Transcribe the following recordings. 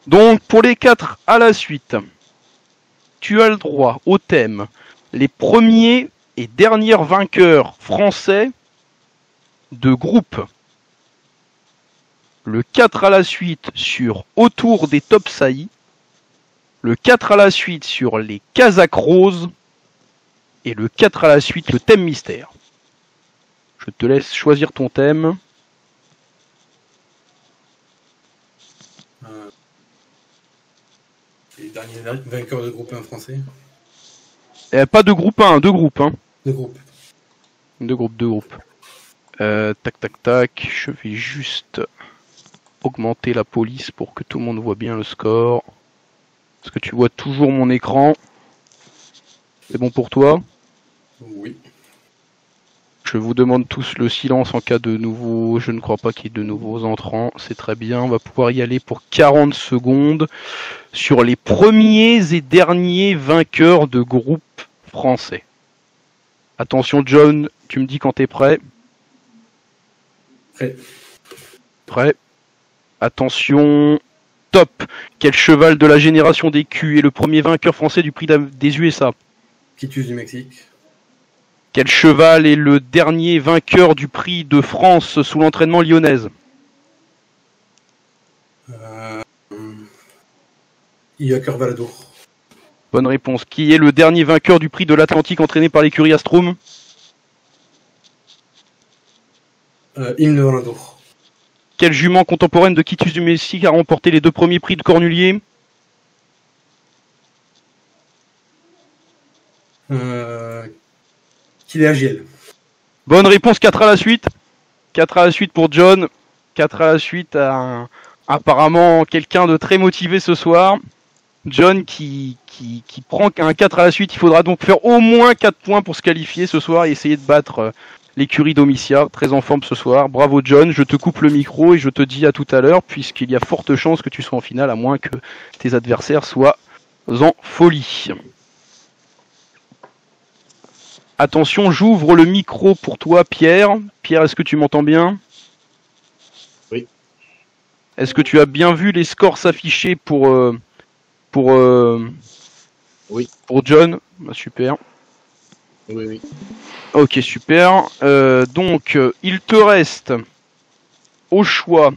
Donc, pour les 4 à la suite, tu as le droit au thème les premiers et derniers vainqueurs français de groupe. Le 4 à la suite sur autour des top saillies. Le 4 à la suite sur les Casaques roses. Et le 4 à la suite, le thème mystère. Je te laisse choisir ton thème. Les derniers vainqueurs de groupe 1 français. Pas de groupe 1, deux groupes. Hein. De groupe. Deux groupes. Tac, tac, tac. Je vais juste augmenter la police pour que tout le monde voit bien le score. Est-ce que tu vois toujours mon écran? C'est bon pour toi? Oui. Je vous demande tous le silence en cas de nouveau. Je ne crois pas qu'il y ait de nouveaux entrants. C'est très bien. On va pouvoir y aller pour 40 secondes sur les premiers et derniers vainqueurs de groupe français. Attention John, tu me dis quand t'es prêt. Prêt. Attention. Top. Quel cheval de la génération des Q est le premier vainqueur français du prix des USA? Quitus du Mexique. Quel cheval est le dernier vainqueur du prix de France sous l'entraînement lyonnaise? Iaker Valadour. Bonne réponse. Qui est le dernier vainqueur du prix de l'Atlantique entraîné par l'écurie Astrum? Hymne Valadour. Quelle jument contemporaine de Quitus du Mexique a remporté les 2 premiers prix de Cornulier? Qu'il est Agiel. Bonne réponse, 4 à la suite. 4 à la suite pour John. 4 à la suite à apparemment quelqu'un de très motivé ce soir. John qui prend un 4 à la suite. Il faudra donc faire au moins 4 points pour se qualifier ce soir et essayer de battre l'écurie Domitia. Très en forme ce soir. Bravo John, je te coupe le micro et je te dis à tout à l'heure puisqu'il y a forte chance que tu sois en finale à moins que tes adversaires soient en folie. Attention, j'ouvre le micro pour toi, Pierre. Pierre, est-ce que tu m'entends bien? Oui. Est-ce que tu as bien vu les scores s'afficher pour oui. Pour John? Bah, super. Oui. Ok, super. Donc, il te reste au choix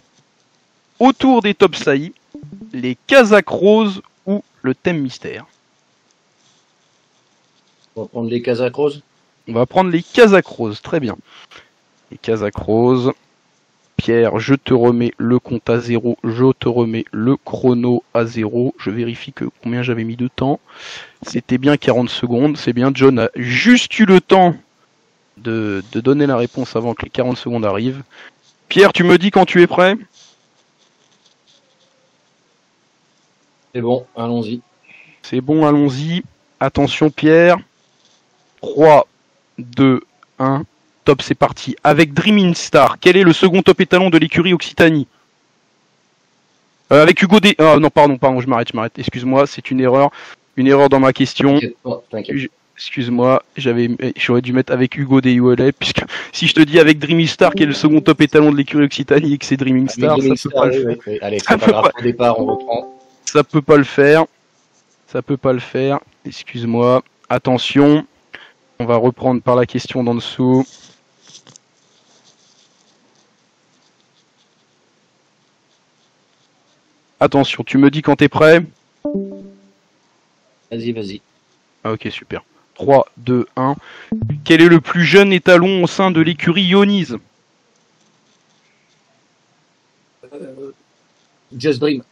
autour des top saillies, les Casaques roses ou le thème mystère. On va prendre les Casaques roses. On va prendre les Casaques roses, très bien. Les Casaques roses. Pierre, je te remets le compte à 0, je te remets le chrono à 0. Je vérifie que combien j'avais mis de temps. C'était bien 40 secondes, c'est bien. John a juste eu le temps de donner la réponse avant que les 40 secondes arrivent. Pierre, tu me dis quand tu es prêt? C'est bon, allons-y. C'est bon, allons-y. Attention Pierre. 3, 2, 1, top, c'est parti. Avec Dreaming Star, quel est le second top étalon de l'écurie Occitanie? Avec Hugo D... Ah non, pardon, je m'arrête. Excuse-moi, c'est une erreur dans ma question. T'inquiète. Excuse-moi, j'aurais dû mettre avec Hugo Deshuelet, puisque si je te dis avec Dreaming Star, qui est le second top étalon de l'écurie Occitanie et que c'est Dreaming Star, ça peut pas le faire. Allez, c'est pas grave, au départ, on reprend. Ça peut pas le faire. Excuse-moi. Attention. On va reprendre par la question d'en dessous. Attention, tu me dis quand t'es prêt? Vas-y. Ah, ok, super. 3, 2, 1. Quel est le plus jeune étalon au sein de l'écurie Ionise? Just Dream.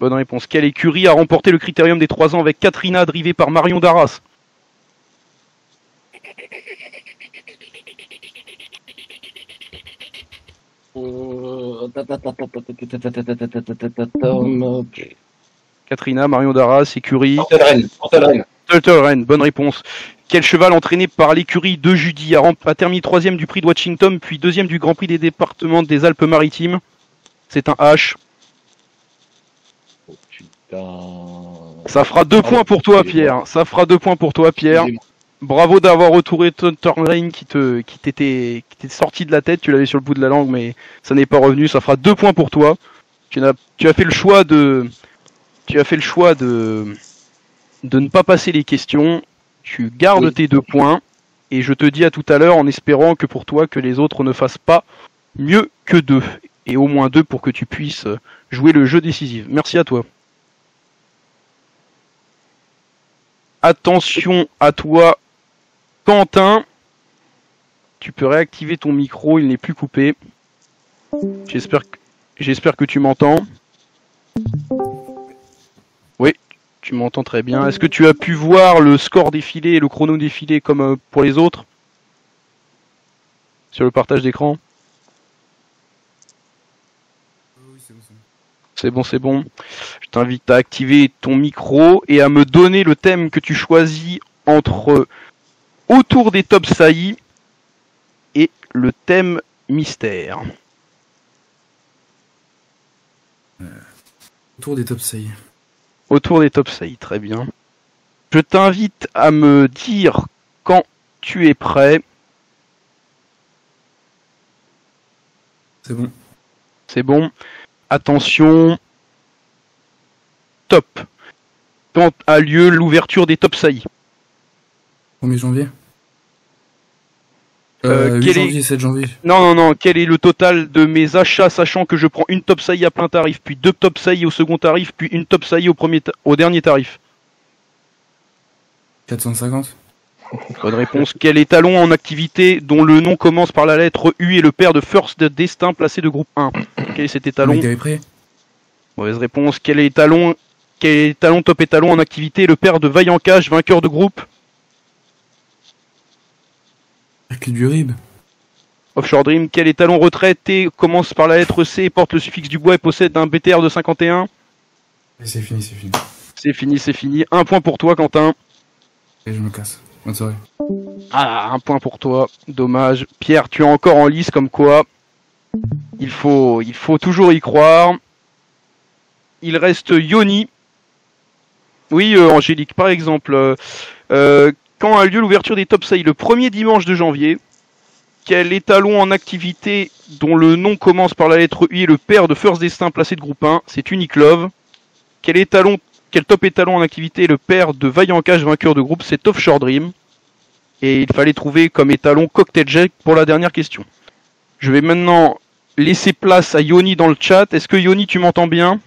Bonne réponse. Quelle écurie a remporté le critérium des 3 ans avec Katrina, drivée par Marion Darras? Katrina, Marion Darras, écurie... Turtle Rennes, bonne réponse. Quel cheval entraîné par l'écurie de Judy a terminé 3ème du prix de Washington, puis 2ème du Grand Prix des départements des Alpes-Maritimes? C'est un H. Oh, putain. Ça fera 2 points pour toi, Pierre. Bravo d'avoir retourné Turtle Rennes qui t'était sorti de la tête. Tu l'avais sur le bout de la langue, mais ça n'est pas revenu. Ça fera 2 points pour toi. Tu as fait le choix de ne pas passer les questions. Tu gardes Oui. tes 2 points et je te dis à tout à l'heure en espérant que pour toi que les autres ne fassent pas mieux que 2 et au moins 2 pour que tu puisses jouer le jeu décisif. Merci à toi. Attention à toi, Quentin. Tu peux réactiver ton micro, il n'est plus coupé. J'espère que tu m'entends. Oui, tu m'entends très bien. Est-ce que tu as pu voir le score défiler et le chrono défiler comme pour les autres sur le partage d'écran? Oui, c'est bon, c'est bon. C'est bon, c'est bon. Je t'invite à activer ton micro et à me donner le thème que tu choisis entre autour des top saillies et le thème mystère. Autour des top saillies. Autour des top saillies, très bien. Je t'invite à me dire quand tu es prêt. C'est bon. C'est bon. Attention. Top. Quand a lieu l'ouverture des top saillies? 1er janvier. 8 quel janvier, est... 7 janvier. Non. Quel est le total de mes achats, sachant que je prends une top saillie à plein tarif, puis 2 top saillies au second tarif, puis une top saillie au dernier tarif? 450. Bonne réponse. Quel étalon en activité dont le nom commence par la lettre U et le père de First Destin placé de groupe 1? Quel est cet étalon? Mec prêt. Mauvaise réponse. Quel étalon top étalon en activité le père de Vaillant Cache, vainqueur de groupe? Hercule du Rib. Offshore Dream. Quel étalon retraité commence par la lettre C, porte le suffixe du bois et possède un BTR de 51? Et c'est fini, c'est fini. C'est fini. 1 point pour toi, Quentin. Et je me casse. Bonne soirée. Ah, 1 point pour toi. Dommage. Pierre, tu es encore en lice comme quoi. Il faut toujours y croire. Il reste Yoni. Oui, Angélique, par exemple. Quand a lieu l'ouverture des top saillies? Le premier dimanche de janvier. Quel étalon en activité dont le nom commence par la lettre U est le père de First Destin placé de groupe 1? C'est Uniqlove. Quel top étalon en activité est le père de Vaillant Cache, vainqueur de groupe? C'est Offshore Dream. Et il fallait trouver comme étalon Cocktail Jack pour la dernière question. Je vais maintenant laisser place à Yoni dans le chat. Est-ce que Yoni, tu m'entends bien?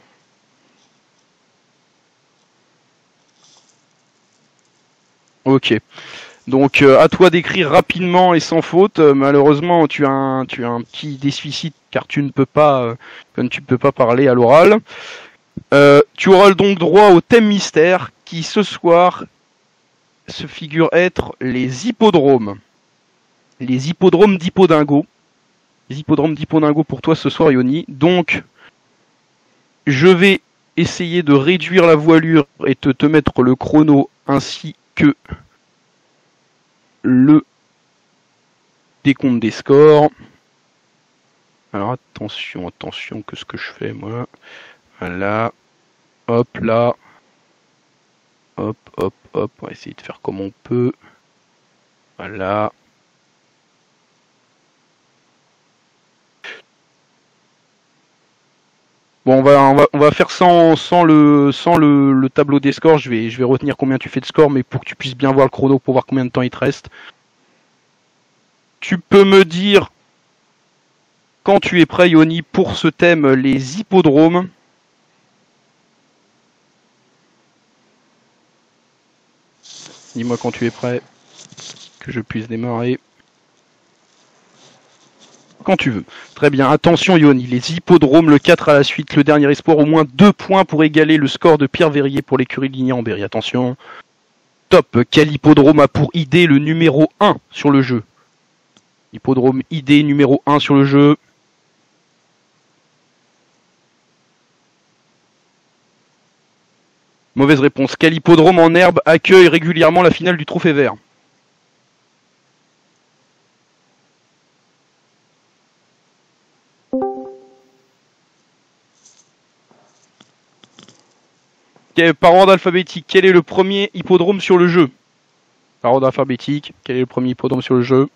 Ok. Donc à toi d'écrire rapidement et sans faute. Malheureusement, tu as un petit déficit car tu ne peux pas parler à l'oral. Tu auras donc droit au thème mystère qui ce soir se figure être les hippodromes. Les hippodromes d'Hippodingo. Les hippodromes d'Hippodingo pour toi ce soir, Yoni. Donc, je vais essayer de réduire la voilure et te mettre le chrono ainsi que le décompte des scores. Alors attention, qu'est-ce que je fais moi? Voilà. Hop là. Hop. On va essayer de faire comme on peut. Voilà. Bon, on va faire sans le tableau des scores. Je vais retenir combien tu fais de score, mais pour que tu puisses bien voir le chrono pour voir combien de temps il te reste. Tu peux me dire quand tu es prêt, Yoni, pour ce thème, les hippodromes. Dis-moi quand tu es prêt, que je puisse démarrer. Quand tu veux. Très bien. Attention, Yoni. Les hippodromes, le 4 à la suite, le dernier espoir. Au moins 2 points pour égaler le score de Pierre Verrier pour l'écurie Ligné en Berry. Attention. Top. Quel hippodrome a pour idée le numéro 1 sur le jeu? Hippodrome idée numéro 1 sur le jeu. Mauvaise réponse. Quel hippodrome en herbe accueille régulièrement la finale du Trophée Vert? Par ordre alphabétique, quel est le premier hippodrome sur le jeu? Par ordre alphabétique, quel est le premier hippodrome sur le jeu?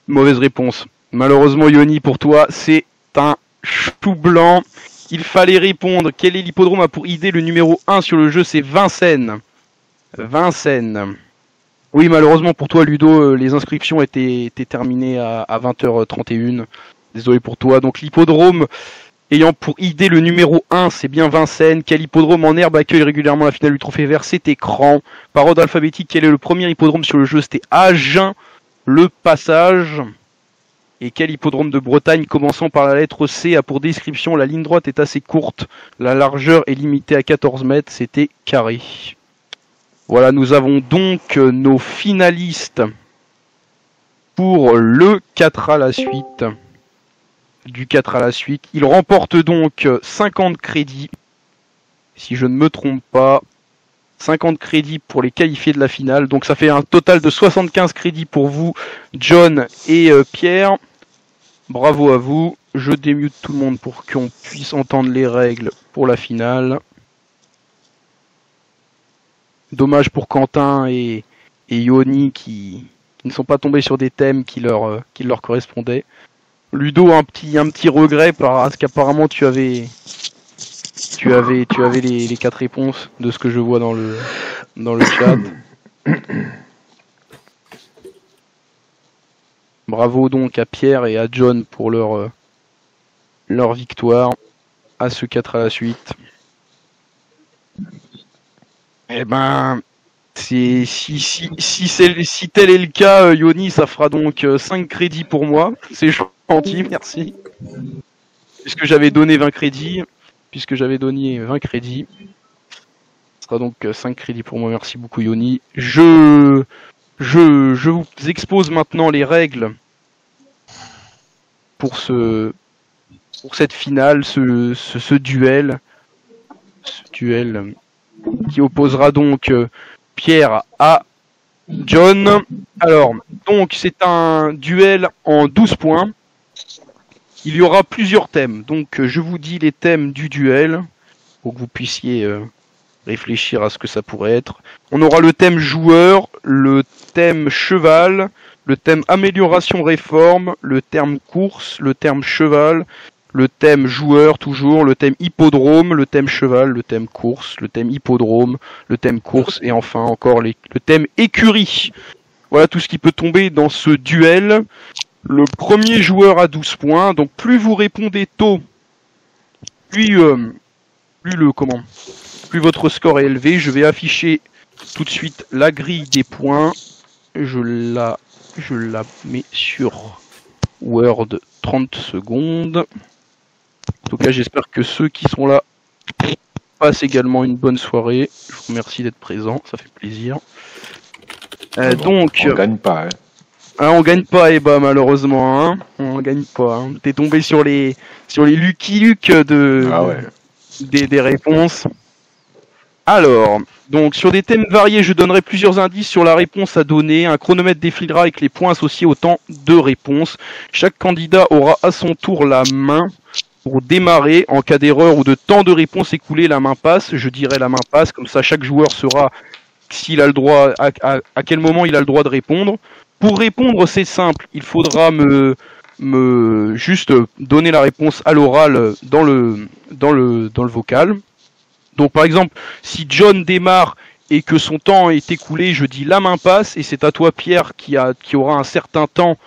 Mauvaise réponse. Malheureusement, Yoni, pour toi, c'est un chou blanc. Il fallait répondre. Quel est l'hippodrome a pour idée le numéro 1 sur le jeu? C'est Vincennes. Vincennes. Oui, malheureusement pour toi, Ludo, les inscriptions étaient terminées à 20h31. Désolé pour toi. Donc l'hippodrome ayant pour idée le numéro 1, c'est bien Vincennes. Quel hippodrome en herbe accueille régulièrement la finale du Trophée Vert? C'était Cran. Par ordre alphabétique, quel est le premier hippodrome sur le jeu? C'était Agen, le Passage. Et quel hippodrome de Bretagne commençant par la lettre C a pour description: la ligne droite est assez courte, la largeur est limitée à 14 mètres? C'était Carré. Voilà, nous avons donc nos finalistes pour le 4 à la suite. Du 4 à la suite. Il remporte donc 50 crédits, si je ne me trompe pas. 50 crédits pour les qualifiés de la finale. Donc ça fait un total de 75 crédits pour vous, John et Pierre. Bravo à vous. Je démute tout le monde pour qu'on puisse entendre les règles pour la finale. Dommage pour Quentin et Yoni qui ne sont pas tombés sur des thèmes qui leur correspondaient. Ludo, un petit regret parce qu'apparemment tu avais les 4 réponses de ce que je vois dans le chat. Bravo donc à Pierre et à John pour leur victoire à ce 4 à la suite. Eh ben, si tel est le cas, Yoni, ça fera donc 5 crédits pour moi. C'est gentil, merci. Puisque j'avais donné 20 crédits. Ce sera donc 5 crédits pour moi. Merci beaucoup, Yoni. Je vous expose maintenant les règles pour cette finale, ce duel. Qui opposera donc Pierre à John. Alors, donc c'est un duel en 12 points. Il y aura plusieurs thèmes. Donc je vous dis les thèmes du duel pour que vous puissiez réfléchir à ce que ça pourrait être. On aura le thème joueur, le thème cheval, le thème amélioration réforme, le thème course, le thème cheval, le thème joueur toujours, le thème hippodrome, le thème cheval, le thème course, le thème hippodrome, le thème course et enfin encore le thème écurie. Voilà tout ce qui peut tomber dans ce duel. Le premier joueur a 12 points, donc plus vous répondez tôt, plus votre score est élevé. Je vais afficher tout de suite la grille des points. Je la mets sur Word 30 secondes. En tout cas, j'espère que ceux qui sont là passent également une bonne soirée. Je vous remercie d'être présents, ça fait plaisir. Donc, on gagne pas. On gagne pas, malheureusement. Hein. On gagne pas. Hein. T'es tombé sur les Lucky Luke des réponses. Alors, donc sur des thèmes variés, je donnerai plusieurs indices sur la réponse à donner. Un chronomètre défilera avec les points associés au temps de réponse. Chaque candidat aura à son tour la main pour démarrer. En cas d'erreur ou de temps de réponse écoulé, la main passe. Je dirai la main passe, comme ça chaque joueur saura s'il a le droit, à quel moment il a le droit de répondre. Pour répondre, c'est simple. Il faudra me juste donner la réponse à l'oral dans le vocal. Donc par exemple, si John démarre et que son temps est écoulé, je dis la main passe et c'est à toi Pierre qui aura un certain temps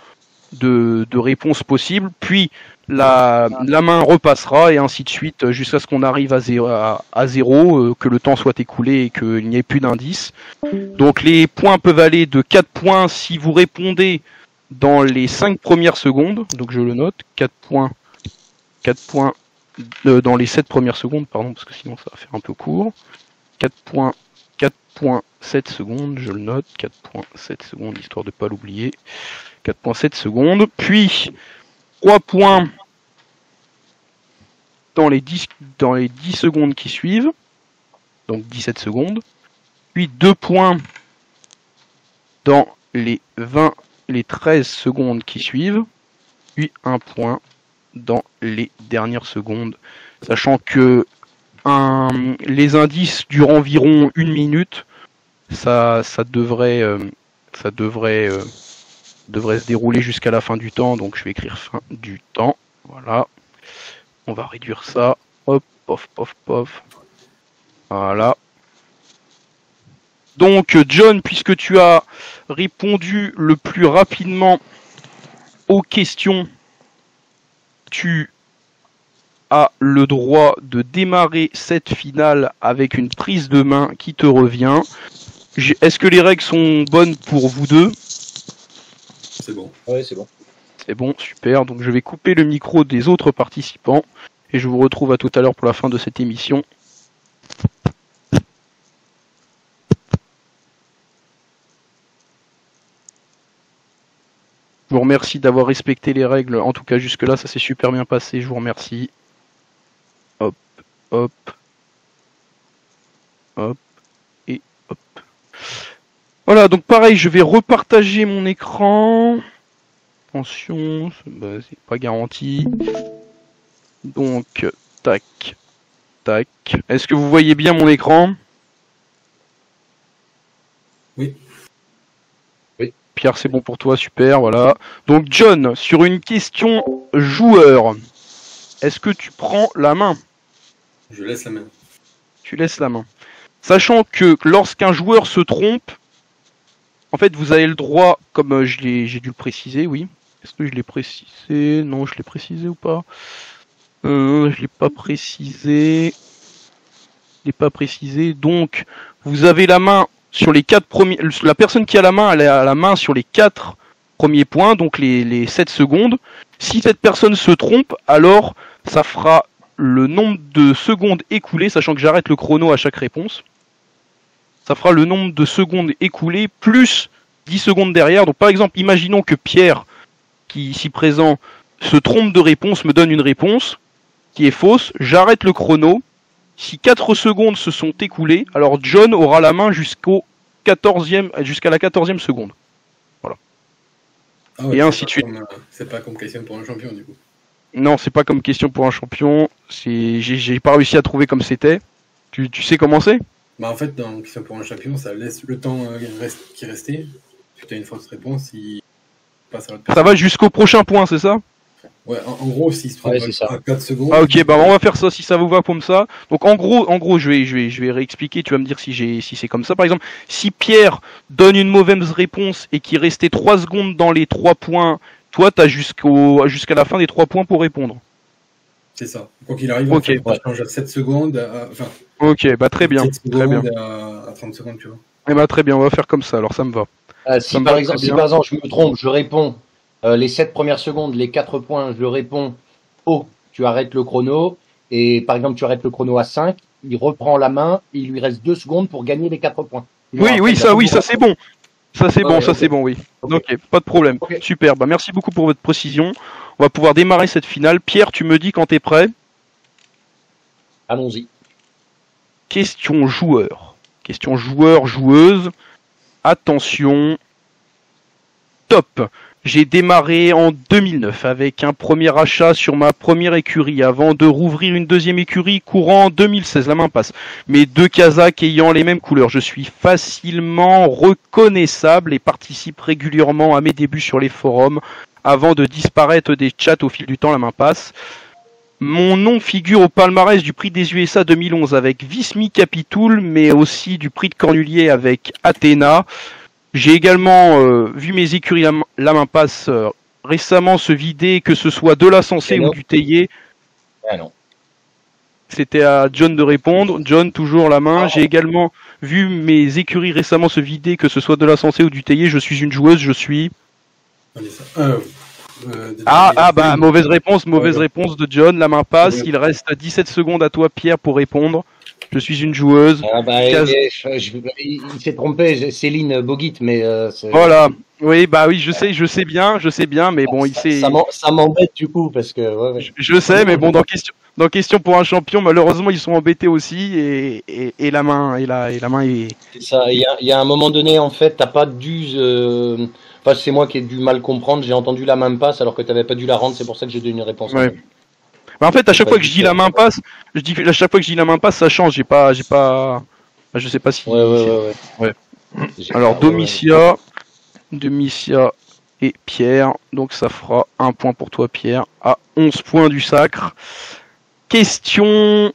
de réponse possible, puis la main repassera et ainsi de suite jusqu'à ce qu'on arrive à zéro, que le temps soit écoulé et qu'il n'y ait plus d'indices. Donc les points peuvent aller de 4 points si vous répondez dans les 5 premières secondes, donc je le note, 4 points dans les 7 premières secondes, pardon, parce que sinon ça va faire un peu court. 4.7 secondes, je le note, 4.7 secondes, histoire de ne pas l'oublier. 4.7 secondes, puis 3 points dans les 10 secondes qui suivent, donc 17 secondes, puis 2 points dans les 13 secondes qui suivent, puis 1 point dans les dernières secondes, sachant que les indices durent environ 1 minute, ça devrait devrait se dérouler jusqu'à la fin du temps, donc je vais écrire fin du temps. Voilà. On va réduire ça. Hop, pof, pof, pof. Voilà. Donc, John, puisque tu as répondu le plus rapidement aux questions, tu as le droit de démarrer cette finale avec une prise de main qui te revient. Est-ce que les règles sont bonnes pour vous deux? C'est bon. Ouais, c'est bon. C'est bon, super. Donc je vais couper le micro des autres participants et je vous retrouve à tout à l'heure pour la fin de cette émission. Je vous remercie d'avoir respecté les règles. En tout cas, jusque-là, ça s'est super bien passé. Je vous remercie. Hop, hop, hop, et hop. Voilà, donc pareil, je vais repartager mon écran. Attention, c'est pas garanti. Donc, tac, tac. Est-ce que vous voyez bien mon écran? Oui. Pierre, c'est bon pour toi, super, voilà. Donc John, sur une question joueur, est-ce que tu prends la main? Je laisse la main. Tu laisses la main. Sachant que lorsqu'un joueur se trompe, en fait, vous avez le droit, comme j'ai dû le préciser, oui. Est-ce que je l'ai précisé? Non, je l'ai précisé ou pas? Je l'ai pas précisé. Je l'ai pas précisé. Donc, vous avez la main sur les 4 premiers. La personne qui a la main, elle a la main sur les 4 premiers points, donc les 7 secondes. Si cette personne se trompe, alors ça fera le nombre de secondes écoulées, sachant que j'arrête le chrono à chaque réponse. Ça fera le nombre de secondes écoulées plus 10 secondes derrière. Donc par exemple, imaginons que Pierre, qui ici présent, se trompe de réponse, me donne une réponse qui est fausse. J'arrête le chrono. Si 4 secondes se sont écoulées, alors John aura la main jusqu'à la 14e seconde. Voilà. Ah ouais, Et ainsi de suite. C'est pas comme question pour un champion, du coup. Non, c'est pas comme question pour un champion. J'ai pas réussi à trouver comme c'était. Tu sais comment c'est? Bah en fait, dans question pour un champion, ça laisse le temps qui restait. Si tu as une fausse réponse, il passe à l'autre personne. Ça va jusqu'au prochain point, c'est ça? Ouais, en gros, s'il se trompe à 4 secondes... Ah ok, bah on va faire ça si ça vous va comme ça. Donc en gros, je vais réexpliquer, tu vas me dire si c'est comme ça. Par exemple, si Pierre donne une mauvaise réponse et qu'il restait 3 secondes dans les 3 points, toi t'as jusqu'à la fin des 3 points pour répondre. C'est ça. Quoi qu'il arrive, Okay. on change à 7 secondes, ok, bah très bien. 7 secondes à 30 secondes, tu vois. Eh bah très bien, on va faire comme ça, alors ça me va. Si par exemple je me trompe, je réponds les 7 premières secondes, les 4 points, je réponds tu arrêtes le chrono, et par exemple tu arrêtes le chrono à 5, il reprend la main, et il lui reste 2 secondes pour gagner les 4 points. Oui, ça c'est bon. Ça c'est bon, c'est bon, oui. Okay. Ok, pas de problème. Okay. Super, bah merci beaucoup pour votre précision. On va pouvoir démarrer cette finale. Pierre, tu me dis quand t'es prêt? Allons-y. Question joueur. Question joueur, joueuse. Attention. Top. J'ai démarré en 2009 avec un premier achat sur ma première écurie avant de rouvrir une deuxième écurie courant en 2016. La main passe. Mes 2 Kazakhs ayant les mêmes couleurs. Je suis facilement reconnaissable et participe régulièrement à mes débuts sur les forums avant de disparaître des chats au fil du temps. La main passe. Mon nom figure au palmarès du prix des USA 2011 avec Vismi Capitoul, mais aussi du prix de Cornulier avec Athéna. J'ai également vu mes écuries la main passe récemment se vider, que ce soit de la Sensée ou du Théier. Ah non. C'était à John de répondre. John, toujours la main. J'ai également vu mes écuries récemment se vider, que ce soit de la Sensée ou du Théier. Je suis une joueuse, je suis... bah mauvaise réponse de John, la main passe. Il reste 17 secondes à toi, Pierre, pour répondre. Je suis une joueuse. Il s'est trompé, Céline Boguit, mais... voilà. Oui, bah oui, je sais bien, mais bon, il s'est... Ça m'embête du coup, parce que... Ouais. Je sais, mais bon, dans question pour un champion, malheureusement, ils sont embêtés aussi, et la main est... C'est ça, il y a un moment donné, en fait, t'as pas dû... Enfin, c'est moi qui ai dû mal comprendre, j'ai entendu la main passe alors que t'avais pas dû la rendre, c'est pour ça que j'ai donné une réponse. Ouais. Bah en fait, à chaque fois que je dis la main passe, ça change. J'ai pas, je sais pas si. Ouais. Alors Domitia, et Pierre. Donc ça fera 1 point pour toi, Pierre, à 11 points du sacre. Question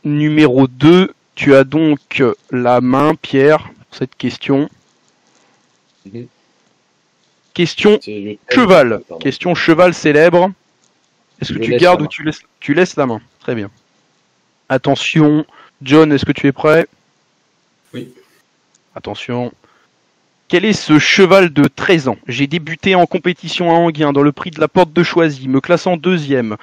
numéro 2. Tu as donc la main, Pierre, pour cette question. Question cheval. Question cheval célèbre. Est-ce que tu gardes ou tu laisses la main? Très bien. Attention. John, est-ce que tu es prêt? Oui. Attention. Quel est ce cheval de 13 ans? J'ai débuté en compétition à Enghien dans le prix de la Porte de Choisy, me classant 2e.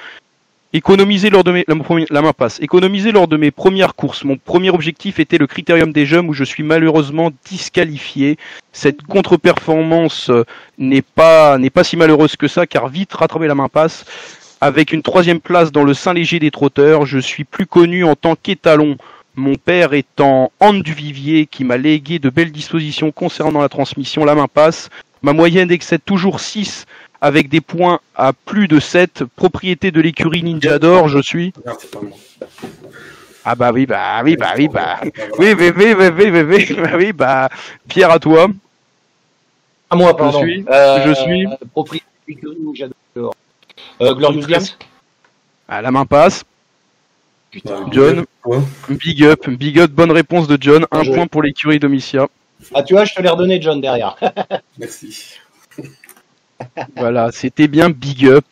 Économiser lors de la main passe. Économiser lors de mes premières courses. Mon premier objectif était le Critérium des Jeunes où je suis malheureusement disqualifié. Cette contre-performance n'est pas si malheureuse que ça car vite rattraper la main passe. Avec une 3e place dans le Saint-Léger des trotteurs, je suis plus connu en tant qu'étalon. Mon père étant Anne Duvivier qui m'a légué de belles dispositions concernant la transmission, la main passe. Ma moyenne excède toujours 6 avec des points à plus de 7. Propriété de l'écurie Ninja d'Or, je suis... Ah bah oui, Pierre, à toi. À moi, pardon. Je suis... Propriété de l'écurie Ninja d'Or. Glorious Games. Ah, la main passe. Putain. John, big up, bonne réponse de John, 1 point pour l'écurie Domitia. Ah tu vois, je te l'ai redonné John derrière. Merci. Voilà, c'était bien big up.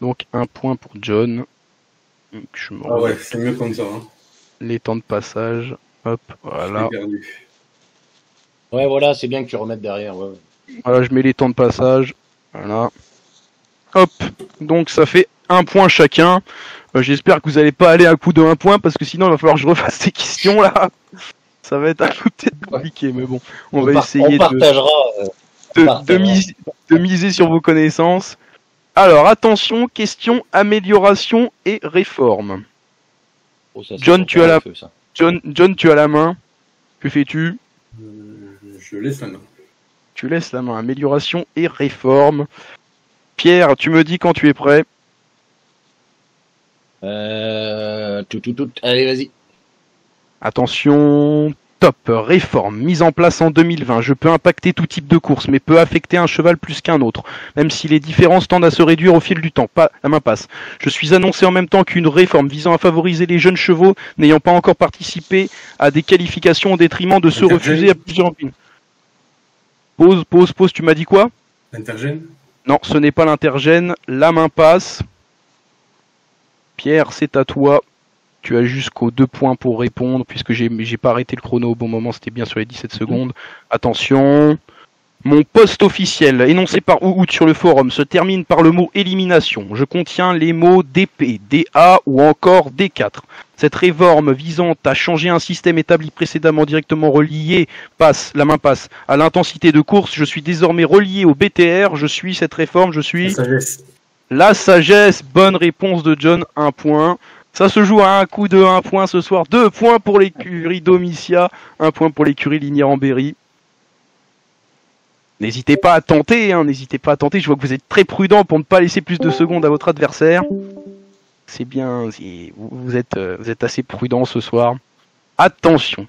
Donc 1 point pour John. Donc, ah ouais, c'est mieux comme ça. Hein. Les temps de passage, hop, voilà. Ouais, voilà, c'est bien que tu remettes derrière. Ouais. Voilà, je mets les temps de passage, voilà. Hop, donc ça fait 1 point chacun. J'espère que vous n'allez pas aller à coup de 1 point parce que sinon il va falloir que je refasse ces questions là. Ça va être un peu peut-être compliqué, mais bon, on va essayer de miser sur vos connaissances. Alors attention, question amélioration et réforme. Oh, ça, John, tu as la John, tu as la main. Que fais-tu? Je laisse la main. Tu laisses la main. Amélioration et réforme. Pierre, tu me dis quand tu es prêt. Allez, vas-y. Attention, top, réforme, mise en place en 2020. Je peux impacter tout type de course, mais peut affecter un cheval plus qu'un autre, même si les différences tendent à se réduire au fil du temps. La main passe. Je suis annoncé en même temps qu'une réforme visant à favoriser les jeunes chevaux n'ayant pas encore participé à des qualifications au détriment de ceux refusés à plusieurs reprises. Pause, tu m'as dit quoi? L'intergène? Non, ce n'est pas l'intergène. La main passe. Pierre, c'est à toi. Tu as jusqu'aux 2 points pour répondre, puisque j'ai pas arrêté le chrono au bon moment, c'était bien sur les 17 secondes. Attention. Mon poste officiel, énoncé par Ouhout sur le forum, se termine par le mot élimination. Je contiens les mots DP, DA ou encore D4. Cette réforme visant à changer un système établi précédemment directement relié la main passe à l'intensité de course. Je suis désormais relié au BTR. Je suis cette réforme, je suis... La sagesse. La sagesse, bonne réponse de John, 1 point. Ça se joue à un coup de 1 point ce soir. 2 points pour l'écurie Domitia, 1 point pour l'écurie Lignières-en-Berry. N'hésitez pas à tenter, Je vois que vous êtes très prudent pour ne pas laisser plus de secondes à votre adversaire. C'est bien, vous êtes assez prudent ce soir. Attention.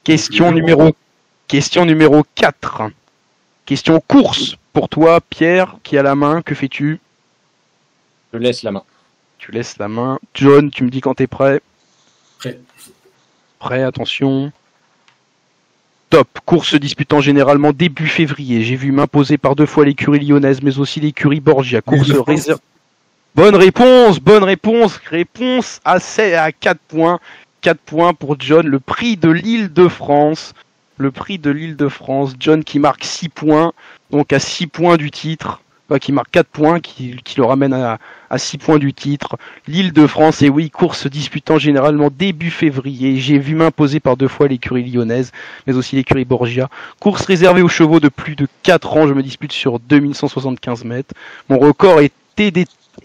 Question numéro 4. Question course pour toi, Pierre, qui a la main. Que fais-tu? Je laisse la main. Tu laisses la main. John, tu me dis quand t'es prêt. Prêt. Prêt, attention. Top. Course se disputant généralement début février. J'ai vu m'imposer par 2 fois l'écurie lyonnaise, mais aussi l'écurie Borgia. Course réserve. Bonne réponse. Réponse à 4 points. 4 points pour John. Le prix de l'Île-de-France. John qui marque 6 points. Donc à 6 points du titre. Qui marque 4 points, qui le ramène à 6 points du titre. L'Île-de-France, et oui, course disputant généralement début février. J'ai vu m'imposer par 2 fois l'écurie lyonnaise, mais aussi l'écurie Borgia. Course réservée aux chevaux de plus de 4 ans. Je me dispute sur 2175 mètres. Mon record est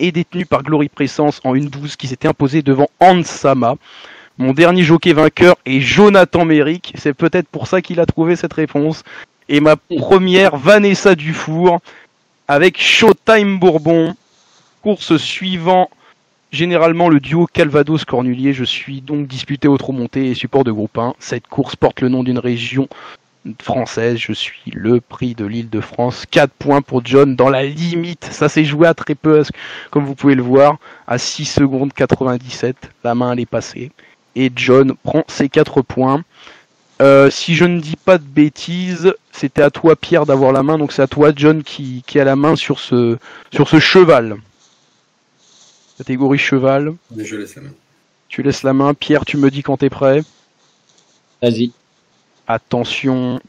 détenu par Glory Pressence en 1:12 qui s'était imposé devant Ansama. Mon dernier jockey vainqueur est Jonathan Méric. C'est peut-être pour ça qu'il a trouvé cette réponse. Et ma première, Vanessa Dufour, avec Showtime Bourbon. Course suivant généralement le duo Calvados-Cornulier. Je suis donc disputé au trot monté et support de groupe 1. Cette course porte le nom d'une région française, je suis le prix de l'Île-de-France. 4 points pour John dans la limite. Ça s'est joué à très peu, comme vous pouvez le voir, à 6 secondes 97. La main elle est passée. Et John prend ses 4 points. Si je ne dis pas de bêtises, c'était à toi Pierre d'avoir la main, donc c'est à toi John qui a la main sur ce cheval. Catégorie cheval. Mais je laisse la main. Tu laisses la main. Pierre, tu me dis quand t'es prêt. Vas-y. Attention,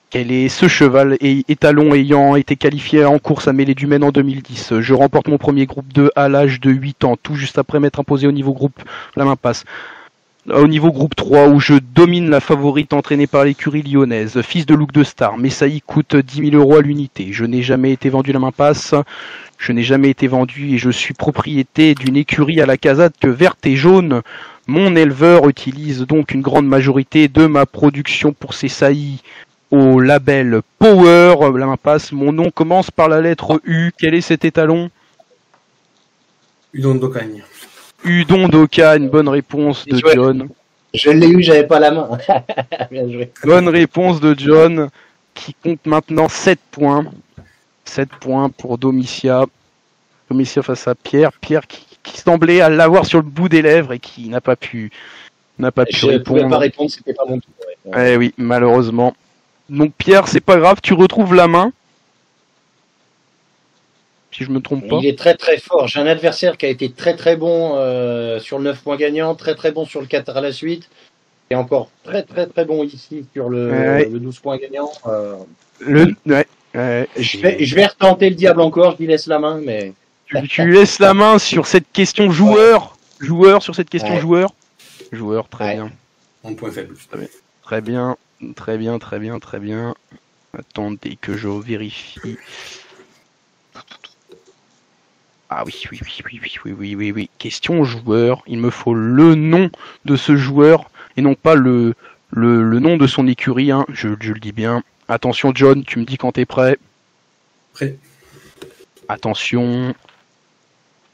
quel est ce cheval et étalon ayant été qualifié en course à Mêlée du Maine en 2010. Je remporte mon premier groupe 2 à l'âge de 8 ans, tout juste après m'être imposé au niveau groupe, la main passe. Au niveau groupe 3 où je domine la favorite entraînée par l'écurie lyonnaise. Fils de Look de Star, Messaï coûte 10 000 € à l'unité. Je n'ai jamais été vendu la main passe. Je n'ai jamais été vendu et je suis propriété d'une écurie à la casette verte et jaune. Mon éleveur utilise donc une grande majorité de ma production pour ses saillies au label Power. La main passe. Mon nom commence par la lettre U. Quel est cet étalon? Udon d'Ocagne. Udon d'Ocagne. Bonne réponse de John. Je l'ai eu, j'avais pas la main. Bien joué. Bonne réponse de John qui compte maintenant 7 points. 7 points pour Domitia. Domitia face à Pierre. Pierre qui semblait à l'avoir sur le bout des lèvres et qui n'a pas pu répondre. Je pouvais pas répondre, c'était pas mon tour. Ouais. Eh oui, malheureusement. Donc Pierre, c'est pas grave, tu retrouves la main. Si je me trompe pas. Il est très très fort. J'ai un adversaire qui a été très très bon sur le 9 points gagnant, très très bon sur le 4 à la suite, et encore très très très bon ici sur le 12 points gagnant. Je vais retenter le diable encore, je lui laisse la main, mais... Tu laisses la main sur cette question joueur. Joueur, sur cette question joueur. Joueur, très bien. Un point faible. Très bien. Attendez que je vérifie. Ah oui. Question joueur. Il me faut le nom de ce joueur et non pas le nom de son écurie. Hein. Je le dis bien. Attention John, tu me dis quand t'es prêt. Prêt. Attention.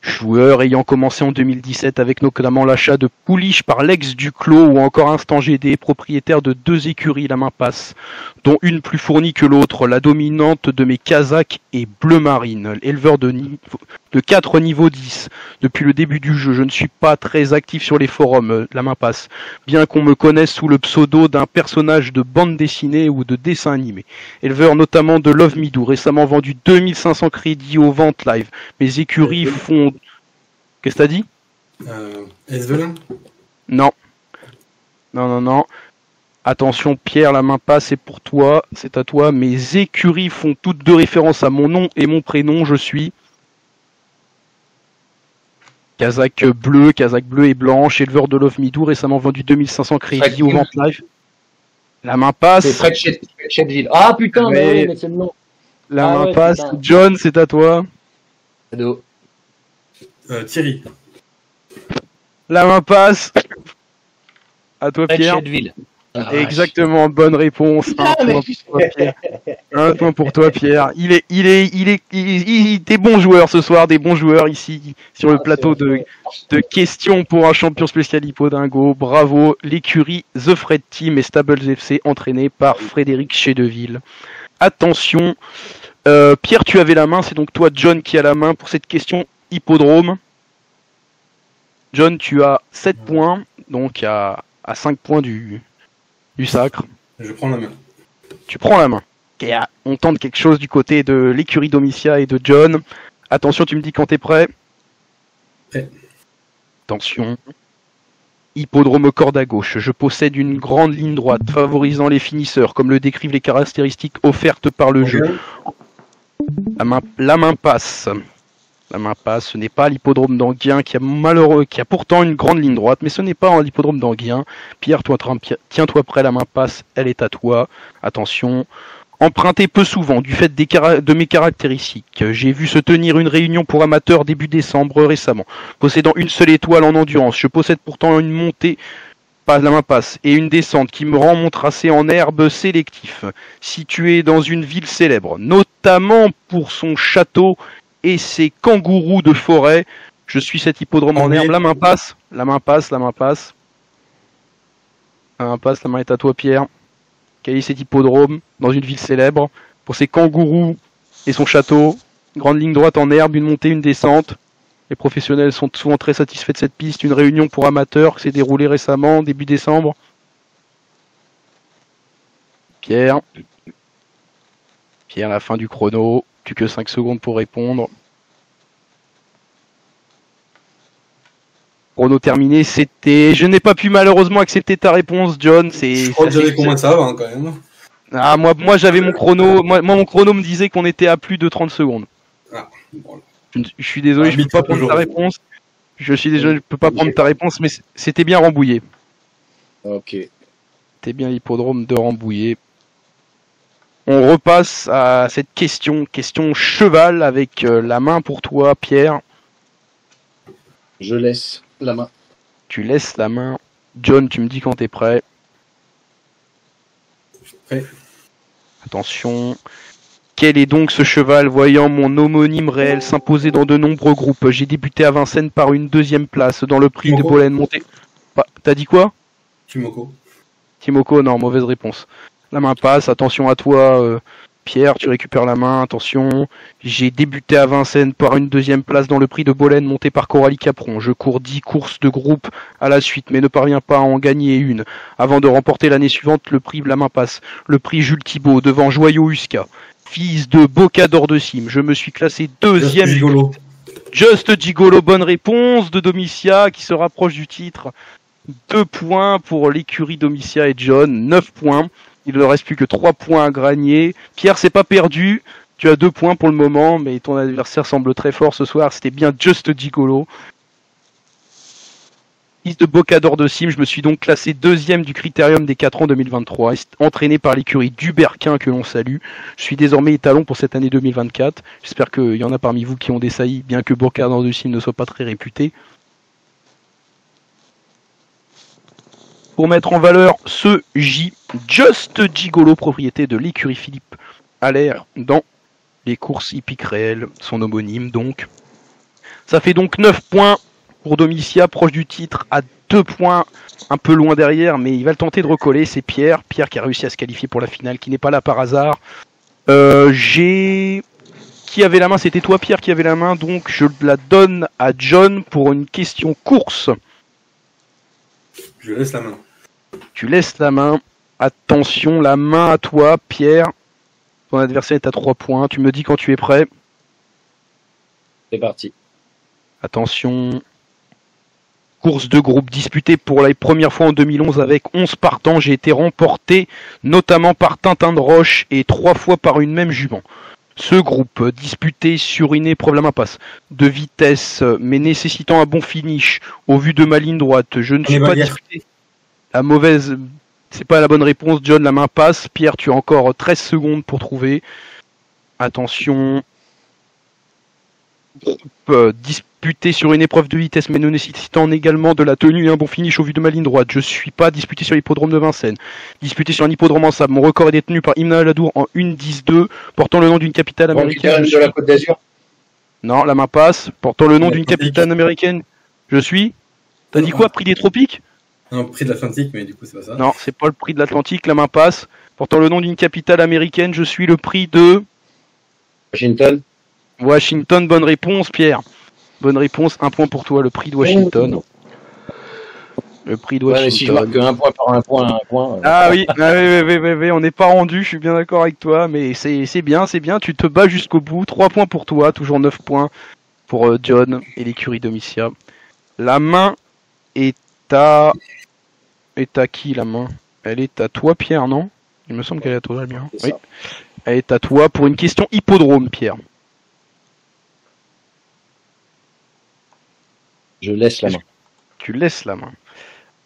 Joueur ayant commencé en 2017 avec notamment l'achat de Pouliche par l'ex Duclos ou encore Instant GD, propriétaire de 2 écuries, la main passe, dont une plus fournie que l'autre. La dominante de mes Kazakhs est Bleu Marine, éleveur de 4 niveaux 10. Depuis le début du jeu, je ne suis pas très actif sur les forums, la main passe, bien qu'on me connaisse sous le pseudo d'un personnage de bande dessinée ou de dessin animé. Éleveur notamment de Love Me Do, récemment vendu 2500 crédits aux ventes live. Mes écuries font... Qu'est-ce que t'as dit? S-Velin? Non. Attention Pierre, la main passe, c'est pour toi, c'est à toi. Mes écuries font toutes 2 références à mon nom et mon prénom, je suis... Kazakh bleu et blanche, éleveur de Love Me Do, récemment vendu 2500 crédits aux ventes live. La main passe. C'est Fred Cheteville. Ah putain, mais c'est le nom. La main passe. Putain. John, c'est à toi. Ado. Thierry. La main passe. À toi, Pierre. Cheteville. Exactement, bonne réponse. Un point pour toi, Pierre. Il est bon joueur ce soir, des bons joueurs ici sur le plateau de questions pour un champion spécial Hippodingo. Bravo, l'écurie The Fred Team et Stables FC entraîné par Frédéric Chédeville. Attention, Pierre, tu avais la main, c'est donc toi, John, qui a la main pour cette question hippodrome. John, tu as 7 points, donc à 5 points du sacre. Je prends la main. Tu prends la main. Okay, on tente quelque chose du côté de l'écurie Domitia et de John. Attention, tu me dis quand t'es prêt. Prêt. Attention. Hippodrome corde à gauche. Je possède une grande ligne droite favorisant les finisseurs, comme le décrivent les caractéristiques offertes par le jeu. La main passe. La main passe, ce n'est pas l'hippodrome d'Anguien qui a pourtant une grande ligne droite, mais ce n'est pas l'hippodrome d'Anguien. Pierre, tiens-toi prêt, la main passe, elle est à toi. Attention, emprunté peu souvent du fait de mes caractéristiques. J'ai vu se tenir une réunion pour amateurs début décembre récemment. Possédant une seule étoile en endurance, je possède pourtant une montée, pas la main passe, et une descente qui me rend mon tracé en herbe sélectif. Situé dans une ville célèbre, notamment pour son château et ses kangourous de forêt. Je suis cet hippodrome en herbe. La main passe. La main est à toi, Pierre. Quel est cet hippodrome dans une ville célèbre pour ses kangourous et son château? Grande ligne droite en herbe, une montée, une descente. Les professionnels sont souvent très satisfaits de cette piste. Une réunion pour amateurs qui s'est déroulée récemment, début décembre. Pierre, la fin du chrono. Tu que 5 secondes pour répondre. Chrono terminé, c'était... Je n'ai pas pu malheureusement accepter ta réponse, John. Je crois que j'avais combien de ça va, quand même. Ah, moi j'avais mon chrono. Moi, mon chrono me disait qu'on était à plus de 30 secondes. Ah, bon. Je suis désolé, je ne peux pas prendre ta réponse. Je suis désolé, je peux pas prendre ta réponse, mais c'était bien Rambouillet. Ok. C'était bien l'hippodrome de Rambouillet. On repasse à cette question cheval avec la main pour toi, Pierre. Je laisse la main. Tu laisses la main. John, tu me dis quand t'es prêt. Prêt. Attention. Quel est donc ce cheval voyant mon homonyme réel s'imposer dans de nombreux groupes? J'ai débuté à Vincennes par une 2e place dans le prix de Bolène Montée. T'as dit quoi? Timoko, non, mauvaise réponse. La main passe, attention à toi, Pierre, tu récupères la main, attention. J'ai débuté à Vincennes par une 2e place dans le prix de Bolène monté par Coralie Capron. Je cours 10 courses de groupe à la suite, mais ne parviens pas à en gagner une. Avant de remporter l'année suivante le prix La Main Passe, le prix Jules Thibault devant Joyau Huska. Fils de Bocador de Cime, je me suis classé 2e. Just Gigolo, bonne réponse de Domitia qui se rapproche du titre. 2 points pour l'écurie Domitia et John, 9 points. Il ne reste plus que 3 points à gagner. Pierre, c'est pas perdu. Tu as 2 points pour le moment, mais ton adversaire semble très fort ce soir. C'était bien Just Gigolo. Fils de Bocador de Cime, je me suis donc classé 2e du Critérium des 4 ans 2023, entraîné par l'écurie d'Huberquin que l'on salue. Je suis désormais étalon pour cette année 2024. J'espère qu'il y en a parmi vous qui ont des saillies, bien que Bocador de Cime ne soit pas très réputé. Pour mettre en valeur ce J, Just Gigolo, propriété de l'écurie Philippe Allaire dans les courses hippiques réelles, son homonyme donc. Ça fait donc 9 points pour Domitia, proche du titre, à 2 points, un peu loin derrière, mais il va le tenter de recoller. C'est Pierre qui a réussi à se qualifier pour la finale, qui n'est pas là par hasard. Qui avait la main? C'était toi, Pierre, qui avait la main, donc je la donne à John pour une question course. Je laisse la main. Tu laisses la main. Attention, la main à toi, Pierre. Ton adversaire est à 3 points. Tu me dis quand tu es prêt. C'est parti. Attention. Course de groupe disputée pour la première fois en 2011 avec 11 partants. J'ai été remporté notamment par Tintin de Roche et 3 fois par une même jument. Ce groupe, disputé sur une épreuve La Main Passe, de vitesse, mais nécessitant un bon finish, au vu de ma ligne droite, je ne suis pas disputé. La mauvaise, c'est pas la bonne réponse, John, La Main Passe. Pierre, tu as encore 13 secondes pour trouver. Attention. Groupe, disputé sur une épreuve de vitesse, mais nécessitant également de la tenue et un bon finish au vu de ma ligne droite. Je suis pas disputé sur l'hippodrome de Vincennes. Disputé sur un hippodrome en sable. Mon record est détenu par Imna Ladour en 1:10-2, portant le nom d'une capitale américaine. De la Côte d'Azur. Non, La Main Passe, portant le nom d'une capitale américaine. Je suis. T'as dit quoi? Prix des tropiques? Non, prix de l'Atlantique, mais du coup c'est pas ça. Non, c'est pas le prix de l'Atlantique. La Main Passe, portant le nom d'une capitale américaine. Je suis le prix de Washington. Washington, bonne réponse, Pierre. Bonne réponse, 1 point pour toi, le prix de Washington. Le prix de Washington. Ouais, si je marque 1 point par 1 point. Ah oui, on n'est pas rendu, je suis bien d'accord avec toi, mais c'est bien, tu te bats jusqu'au bout. 3 points pour toi, toujours 9 points pour John et l'écurie Domitia. La main est à qui, la main? Elle est à toi, Pierre, non? Il me semble qu'elle est à toi, bien. Oui. Elle est à toi pour une question hippodrome, Pierre. Je laisse la main. Tu laisses la main.